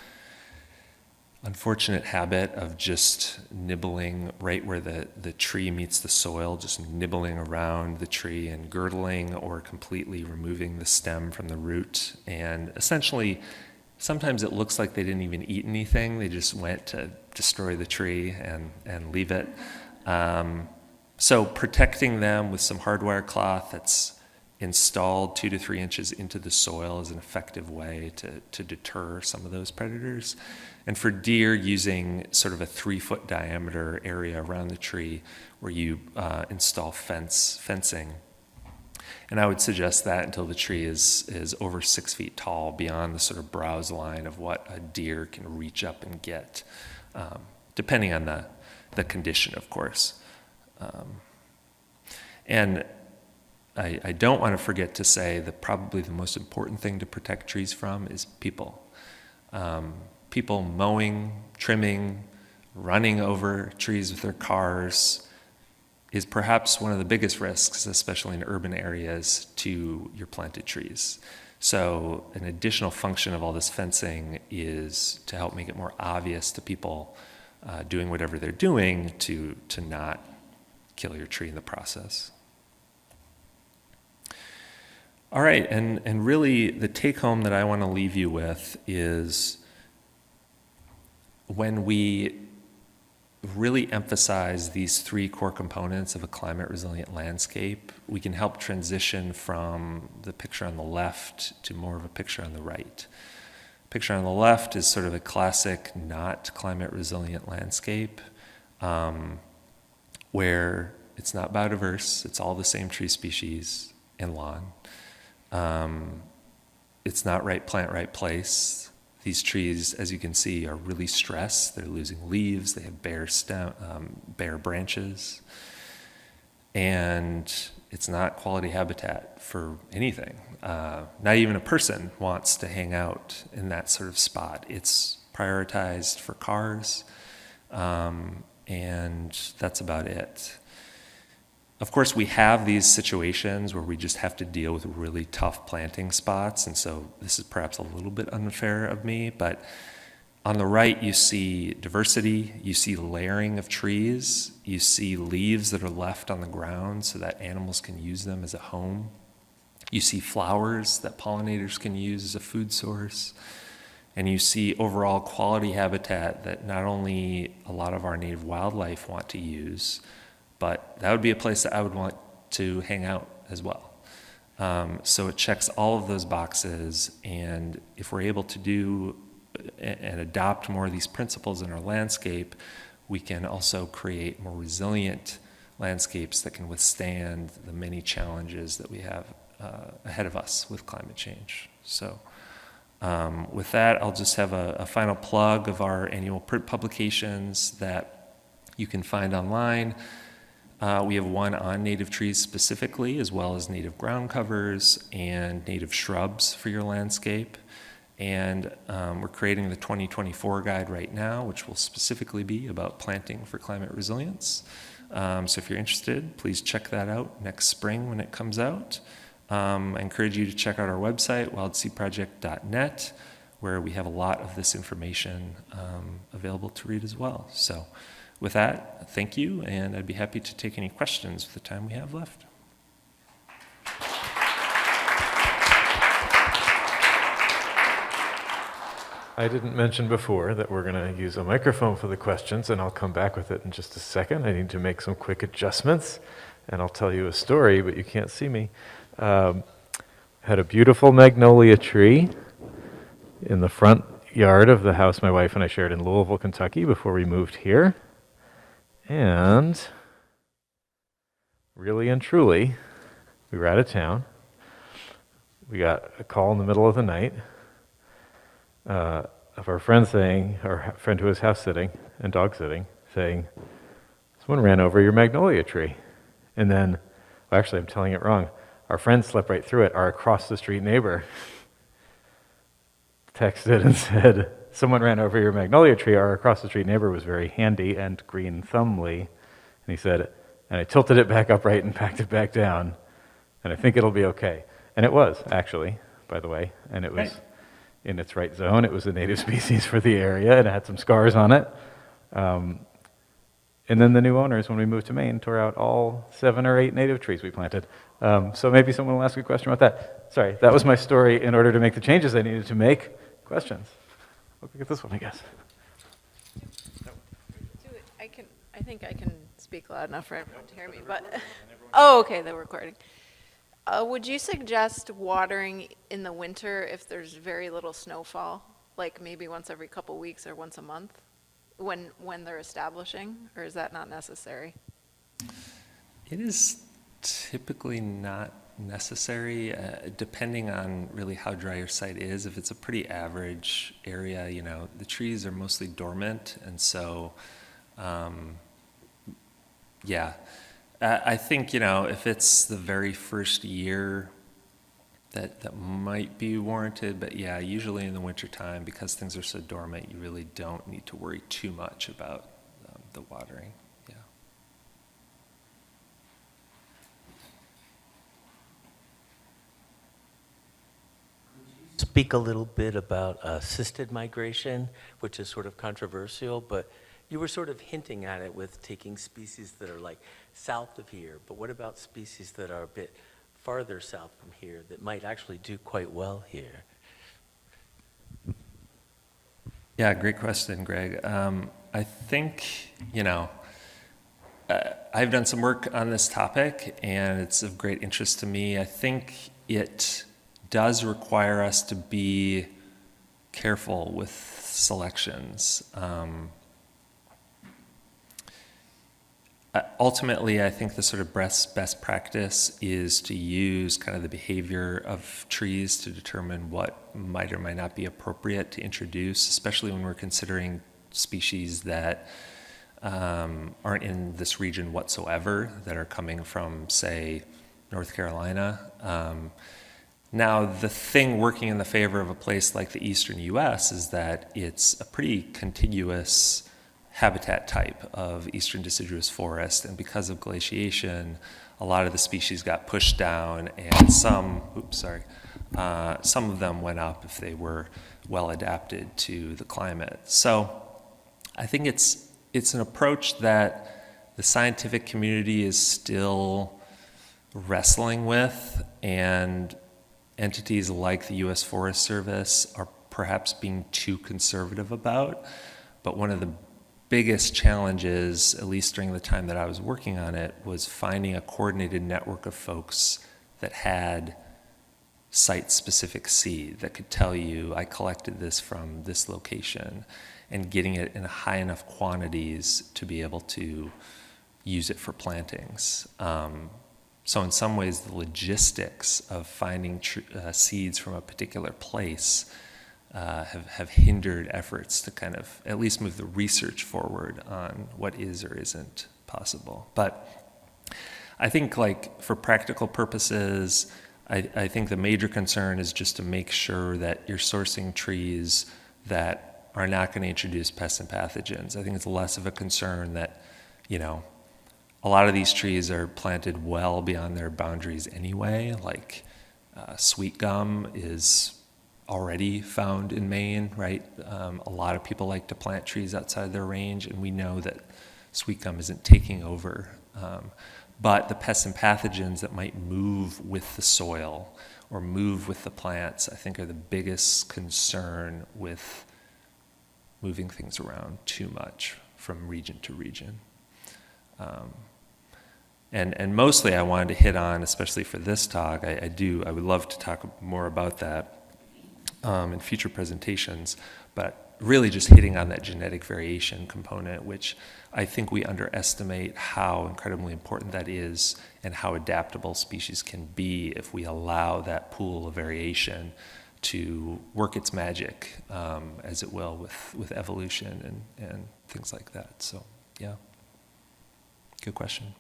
unfortunate habit of just nibbling right where the tree meets the soil, just nibbling around the tree and girdling or completely removing the stem from the root. And essentially, sometimes it looks like they didn't even eat anything. They just went to destroy the tree and leave it. So protecting them with some hardwire cloth that's installed 2 to 3 inches into the soil is an effective way to deter some of those predators. And for deer, using sort of a 3-foot diameter area around the tree where you install fencing. And I would suggest that until the tree is over 6 feet tall, beyond the sort of browse line of what a deer can reach up and get, depending on the condition, of course. And I don't want to forget to say that probably the most important thing to protect trees from is people. People mowing, trimming, running over trees with their cars is perhaps one of the biggest risks, especially in urban areas, to your planted trees. So an additional function of all this fencing is to help make it more obvious to people doing whatever they're doing to not kill your tree in the process. All right, and really the take home that I want to leave you with is when we really emphasize these 3 core components of a climate resilient landscape, we can help transition from the picture on the left to more of a picture on the right. Picture on the left is sort of a classic not climate resilient landscape where it's not biodiverse, it's all the same tree species and lawn. It's not right plant, right place. These trees, as you can see, are really stressed. They're losing leaves. They have bare branches. And it's not quality habitat for anything. Not even a person wants to hang out in that sort of spot. It's prioritized for cars, and that's about it. Of course, we have these situations where we just have to deal with really tough planting spots, and so this is perhaps a little bit unfair of me, but On the right, you see diversity, you see layering of trees, you see leaves that are left on the ground so that animals can use them as a home. You see flowers that pollinators can use as a food source. And you see overall quality habitat that not only a lot of our native wildlife want to use, but that would be a place that I would want to hang out as well. So it checks all of those boxes, and if we're able to do and adopt more of these principles in our landscape, we can also create more resilient landscapes that can withstand the many challenges that we have ahead of us with climate change. So with that, I'll just have a final plug of our annual print publications that you can find online. We have one on native trees specifically, as well as native ground covers and native shrubs for your landscape. And we're creating the 2024 guide right now, which will specifically be about planting for climate resilience. So if you're interested, please check that out next spring when it comes out. I encourage you to check out our website, wildseaproject.net, where we have a lot of this information available to read as well. So with that, thank you, and I'd be happy to take any questions with the time we have left. I didn't mention before that we're going to use a microphone for the questions, and I'll come back with it in just a second. I need to make some quick adjustments, and I'll tell you a story, but you can't see me. Had a beautiful magnolia tree in the front yard of the house my wife and I shared in Louisville, Kentucky before we moved here. And really and truly, we were out of town. We got a call in the middle of the night of our friend saying, our friend who was house sitting and dog sitting, saying, someone ran over your magnolia tree. And then, well, actually I'm telling it wrong. Our friend slept right through it. Our across the street neighbor texted and said, someone ran over your magnolia tree. Our across the street neighbor was very handy and green thumbly. And he said, and I tilted it back upright and packed it back down. And I think it'll be okay. And it was, actually, by the way. And it was in its right zone. It was a native species for the area, and it had some scars on it. And then the new owners, when we moved to Maine, tore out all 7 or 8 native trees we planted. So maybe someone will ask a question about that. Sorry, that was my story in order to make the changes I needed to make. Questions? Look at this one, I guess. I think I can speak loud enough for everyone to hear me, but, oh, okay, they're recording. Would you suggest watering in the winter if there's very little snowfall, like maybe once every couple weeks or once a month, when they're establishing, or is that not necessary? It is typically not necessary, depending on really how dry your site is. If it's a pretty average area, you know, the trees are mostly dormant, and so, yeah. I think, you know, if it's the very first year, that might be warranted, but yeah, usually in the wintertime, because things are so dormant, you really don't need to worry too much about the watering. Yeah. Speak a little bit about assisted migration, which is sort of controversial, but you were sort of hinting at it with taking species that are like south of here, but what about species that are a bit farther south from here that might actually do quite well here? Yeah, great question, Greg. I think, you know, I've done some work on this topic, and it's of great interest to me. I think it does require us to be careful with selections. Ultimately, I think the sort of best practice is to use kind of the behavior of trees to determine what might or might not be appropriate to introduce, especially when we're considering species that aren't in this region whatsoever, that are coming from, say, North Carolina. Now, the thing working in the favor of a place like the eastern U.S. is that it's a pretty contiguous habitat type of eastern deciduous forest, and because of glaciation, a lot of the species got pushed down, and some Some of them went up if they were well adapted to the climate. So I think it's an approach that the scientific community is still wrestling with, and entities like the U.S. Forest Service are perhaps being too conservative about. But one of the biggest challenges, at least during the time that I was working on it, was finding a coordinated network of folks that had site-specific seed that could tell you, I collected this from this location, and getting it in high enough quantities to be able to use it for plantings. So in some ways, the logistics of finding seeds from a particular place have hindered efforts to kind of at least move the research forward on what is or isn't possible. But I think, like, for practical purposes, I think the major concern is just to make sure that you're sourcing trees that are not going to introduce pests and pathogens. I think it's less of a concern that, you know, a lot of these trees are planted well beyond their boundaries anyway. Like sweet gum is already found in Maine, right? A lot of people like to plant trees outside their range, and we know that sweet gum isn't taking over. But the pests and pathogens that might move with the soil or move with the plants, I think, are the biggest concern with moving things around too much from region to region. And mostly I wanted to hit on, especially for this talk, I would love to talk more about that in future presentations, but really just hitting on that genetic variation component, which I think we underestimate how incredibly important that is and how adaptable species can be if we allow that pool of variation to work its magic, as it will with evolution and things like that. So, yeah, good question.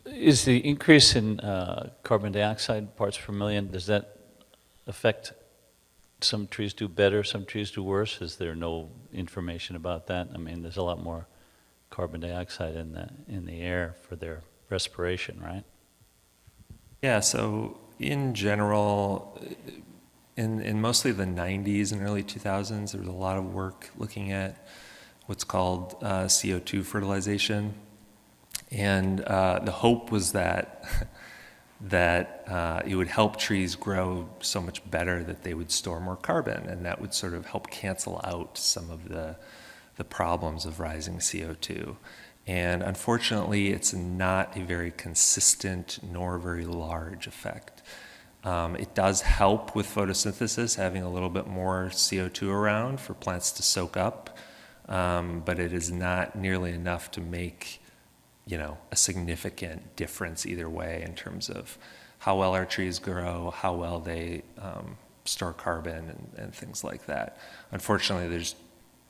Is the increase in carbon dioxide parts per million, does that affect some trees do better, some trees do worse? Is there no information about that? I mean, there's a lot more carbon dioxide in the air for their respiration, right? Yeah, so in general, in mostly the 90s and early 2000s, there was a lot of work looking at what's called CO2 fertilization. And the hope was that it would help trees grow so much better that they would store more carbon, and that would sort of help cancel out some of the problems of rising CO2. And unfortunately, it's not a very consistent nor very large effect. It does help with photosynthesis, having a little bit more CO2 around for plants to soak up, but it is not nearly enough to make, you know, a significant difference either way in terms of how well our trees grow, how well they store carbon and things like that. Unfortunately, there's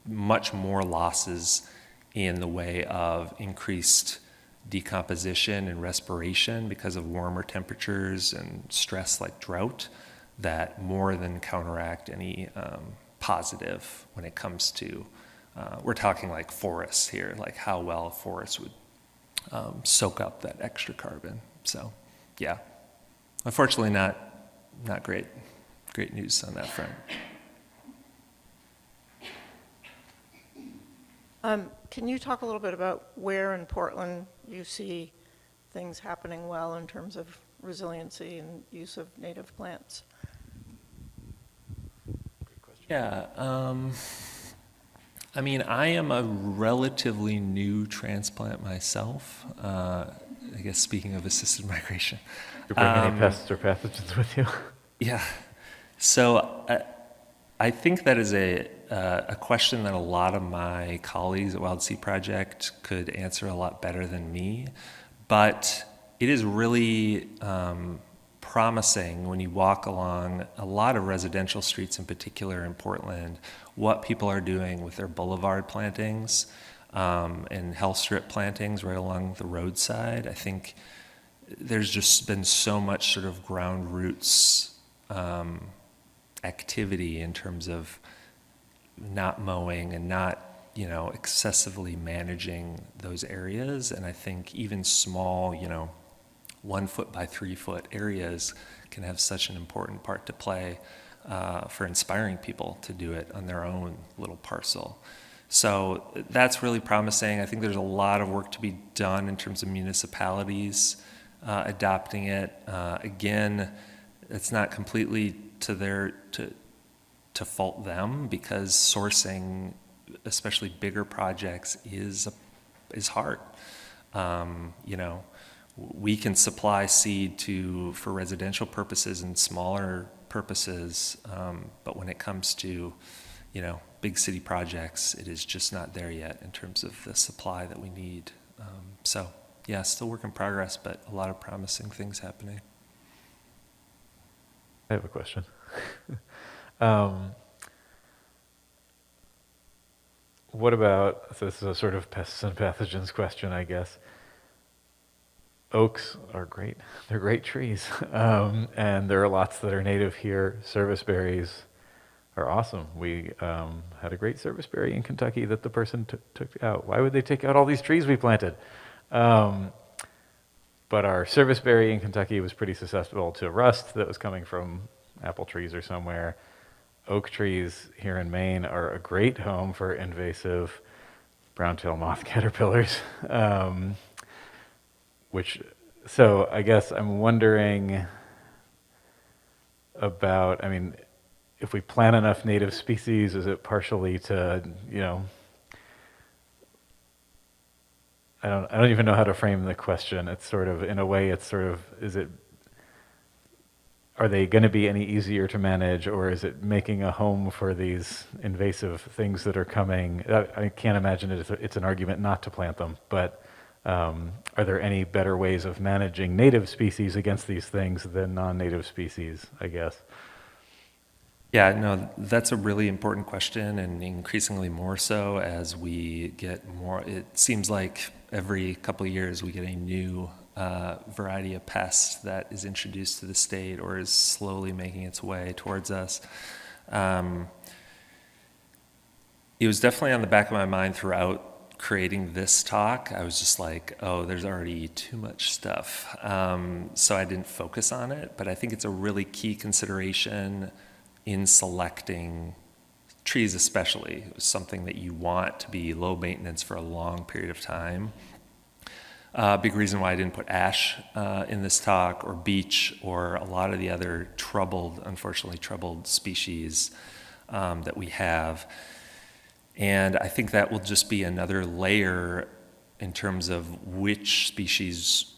much more losses in the way of increased decomposition and respiration because of warmer temperatures and stress like drought that more than counteract any positive when it comes to, we're talking like forests here, like how well forests would soak up that extra carbon. So, yeah, unfortunately, not great news on that front. Can you talk a little bit about where in Portland you see things happening well in terms of resiliency and use of native plants? Yeah. I mean, I am a relatively new transplant myself. I guess speaking of assisted migration. Do you bring any pests or pathogens with you? Yeah. So I think that is a question that a lot of my colleagues at Wild Seed Project could answer a lot better than me. But it is really promising when you walk along a lot of residential streets, in particular in Portland, what people are doing with their boulevard plantings and health strip plantings right along the roadside. I think there's just been so much sort of ground roots activity in terms of not mowing and not, excessively managing those areas. And I think even small, 1 foot by 3 foot areas can have such an important part to play for inspiring people to do it on their own little parcel. So that's really promising. I think there's a lot of work to be done in terms of municipalities adopting it. Again, it's not completely to fault them, because sourcing, especially bigger projects, is hard. You know, we can supply seed for residential purposes and smaller purposes, but when it comes to, you know, big city projects, it is just not there yet in terms of the supply that we need. So yeah, still work in progress, but a lot of promising things happening. I have a question. What about, so this is a sort of pests and pathogens question, I guess. Oaks are great. They're great trees. And there are lots that are native here. Serviceberries are awesome. We had a great serviceberry in Kentucky that the person took out. Why would they take out all these trees we planted? But our serviceberry in Kentucky was pretty susceptible to rust that was coming from apple trees or somewhere. Oak trees here in Maine are a great home for invasive brown-tailed moth caterpillars. So I guess I'm wondering about, I mean, if we plant enough native species, is it partially to, you know, I don't even know how to frame the question. It's sort of, in a way, it's sort of, are they going to be any easier to manage, or is it making a home for these invasive things that are coming? I can't imagine it's an argument not to plant them, but are there any better ways of managing native species against these things than non-native species, I guess? Yeah, no, that's a really important question, and increasingly more so as we get more. It seems like every couple of years we get a new variety of pest that is introduced to the state or is slowly making its way towards us. It was definitely on the back of my mind throughout creating this talk. I was just like, oh, there's already too much stuff. So I didn't focus on it, but I think it's a really key consideration in selecting trees, especially. It was something that you want to be low maintenance for a long period of time. Big reason why I didn't put ash in this talk, or beech, or a lot of the other unfortunately troubled species that we have. And I think that will just be another layer in terms of which species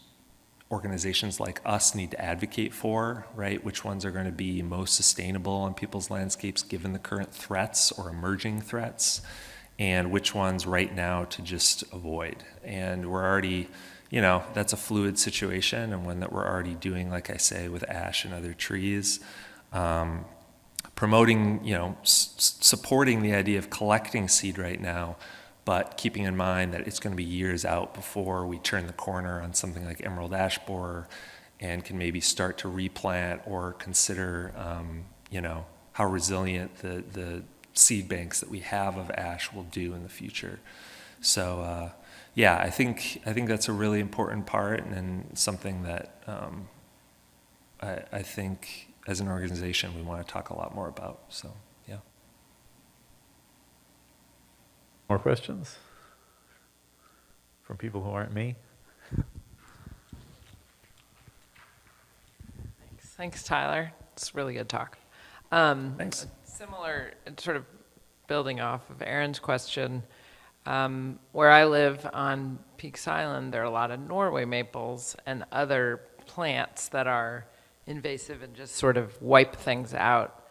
organizations like us need to advocate for, right? Which ones are going to be most sustainable on people's landscapes given the current threats or emerging threats, and which ones right now to just avoid. And we're already, you know, that's a fluid situation, and one that we're already doing, like I say, with ash and other trees. Promoting, you know, supporting the idea of collecting seed right now, but keeping in mind that it's going to be years out before we turn the corner on something like emerald ash borer and can maybe start to replant or consider, you know, how resilient the seed banks that we have of ash will do in the future. So, yeah, I think that's a really important part, and something that I think as an organization we want to talk a lot more about. So, yeah. More questions from people who aren't me? Thanks, Tyler. It's a really good talk. Thanks. Similar, sort of building off of Aaron's question, where I live on Peaks Island, there are a lot of Norway maples and other plants that are invasive and just sort of wipe things out.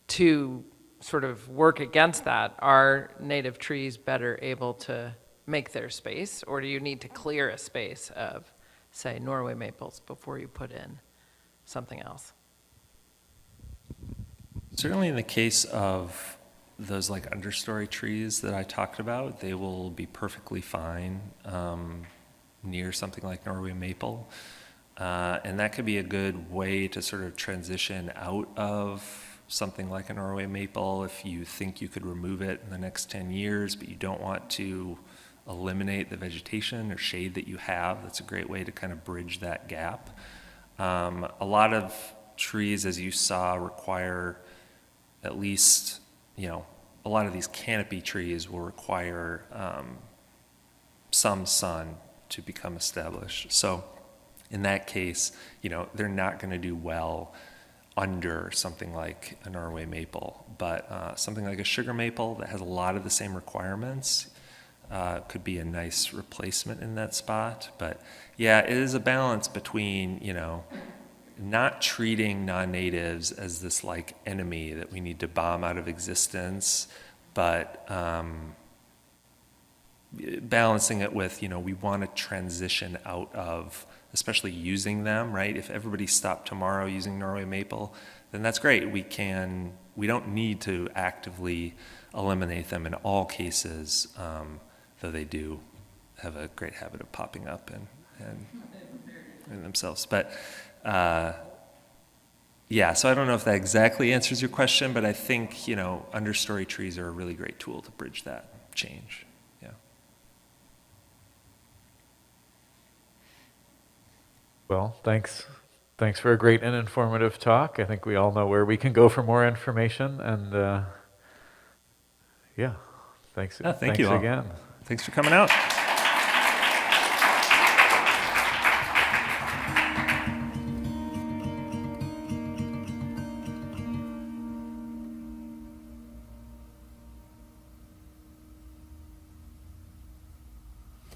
To sort of work against that, are native trees better able to make their space, or do you need to clear a space of, say, Norway maples before you put in something else? Certainly in the case of those like understory trees that I talked about, they will be perfectly fine near something like Norway maple. And that could be a good way to sort of transition out of something like a Norway maple if you think you could remove it in the next 10 years, but you don't want to eliminate the vegetation or shade that you have. That's a great way to kind of bridge that gap. A lot of trees, as you saw, require at least, a lot of these canopy trees will require some sun to become established. So in that case, they're not going to do well under something like a Norway maple, but something like a sugar maple that has a lot of the same requirements could be a nice replacement in that spot. But yeah, it is a balance between, not treating non-natives as this like enemy that we need to bomb out of existence, but balancing it with, we want to transition out of, especially using them, right? If everybody stopped tomorrow using Norway maple, then that's great. We don't need to actively eliminate them in all cases, though they do have a great habit of popping up and in themselves. But yeah, so I don't know if that exactly answers your question, but I think, understory trees are a really great tool to bridge that change. Yeah. Well, thanks. Thanks for a great and informative talk. I think we all know where we can go for more information, and yeah, thanks. Thank Thanks you all. again. Thanks for coming out.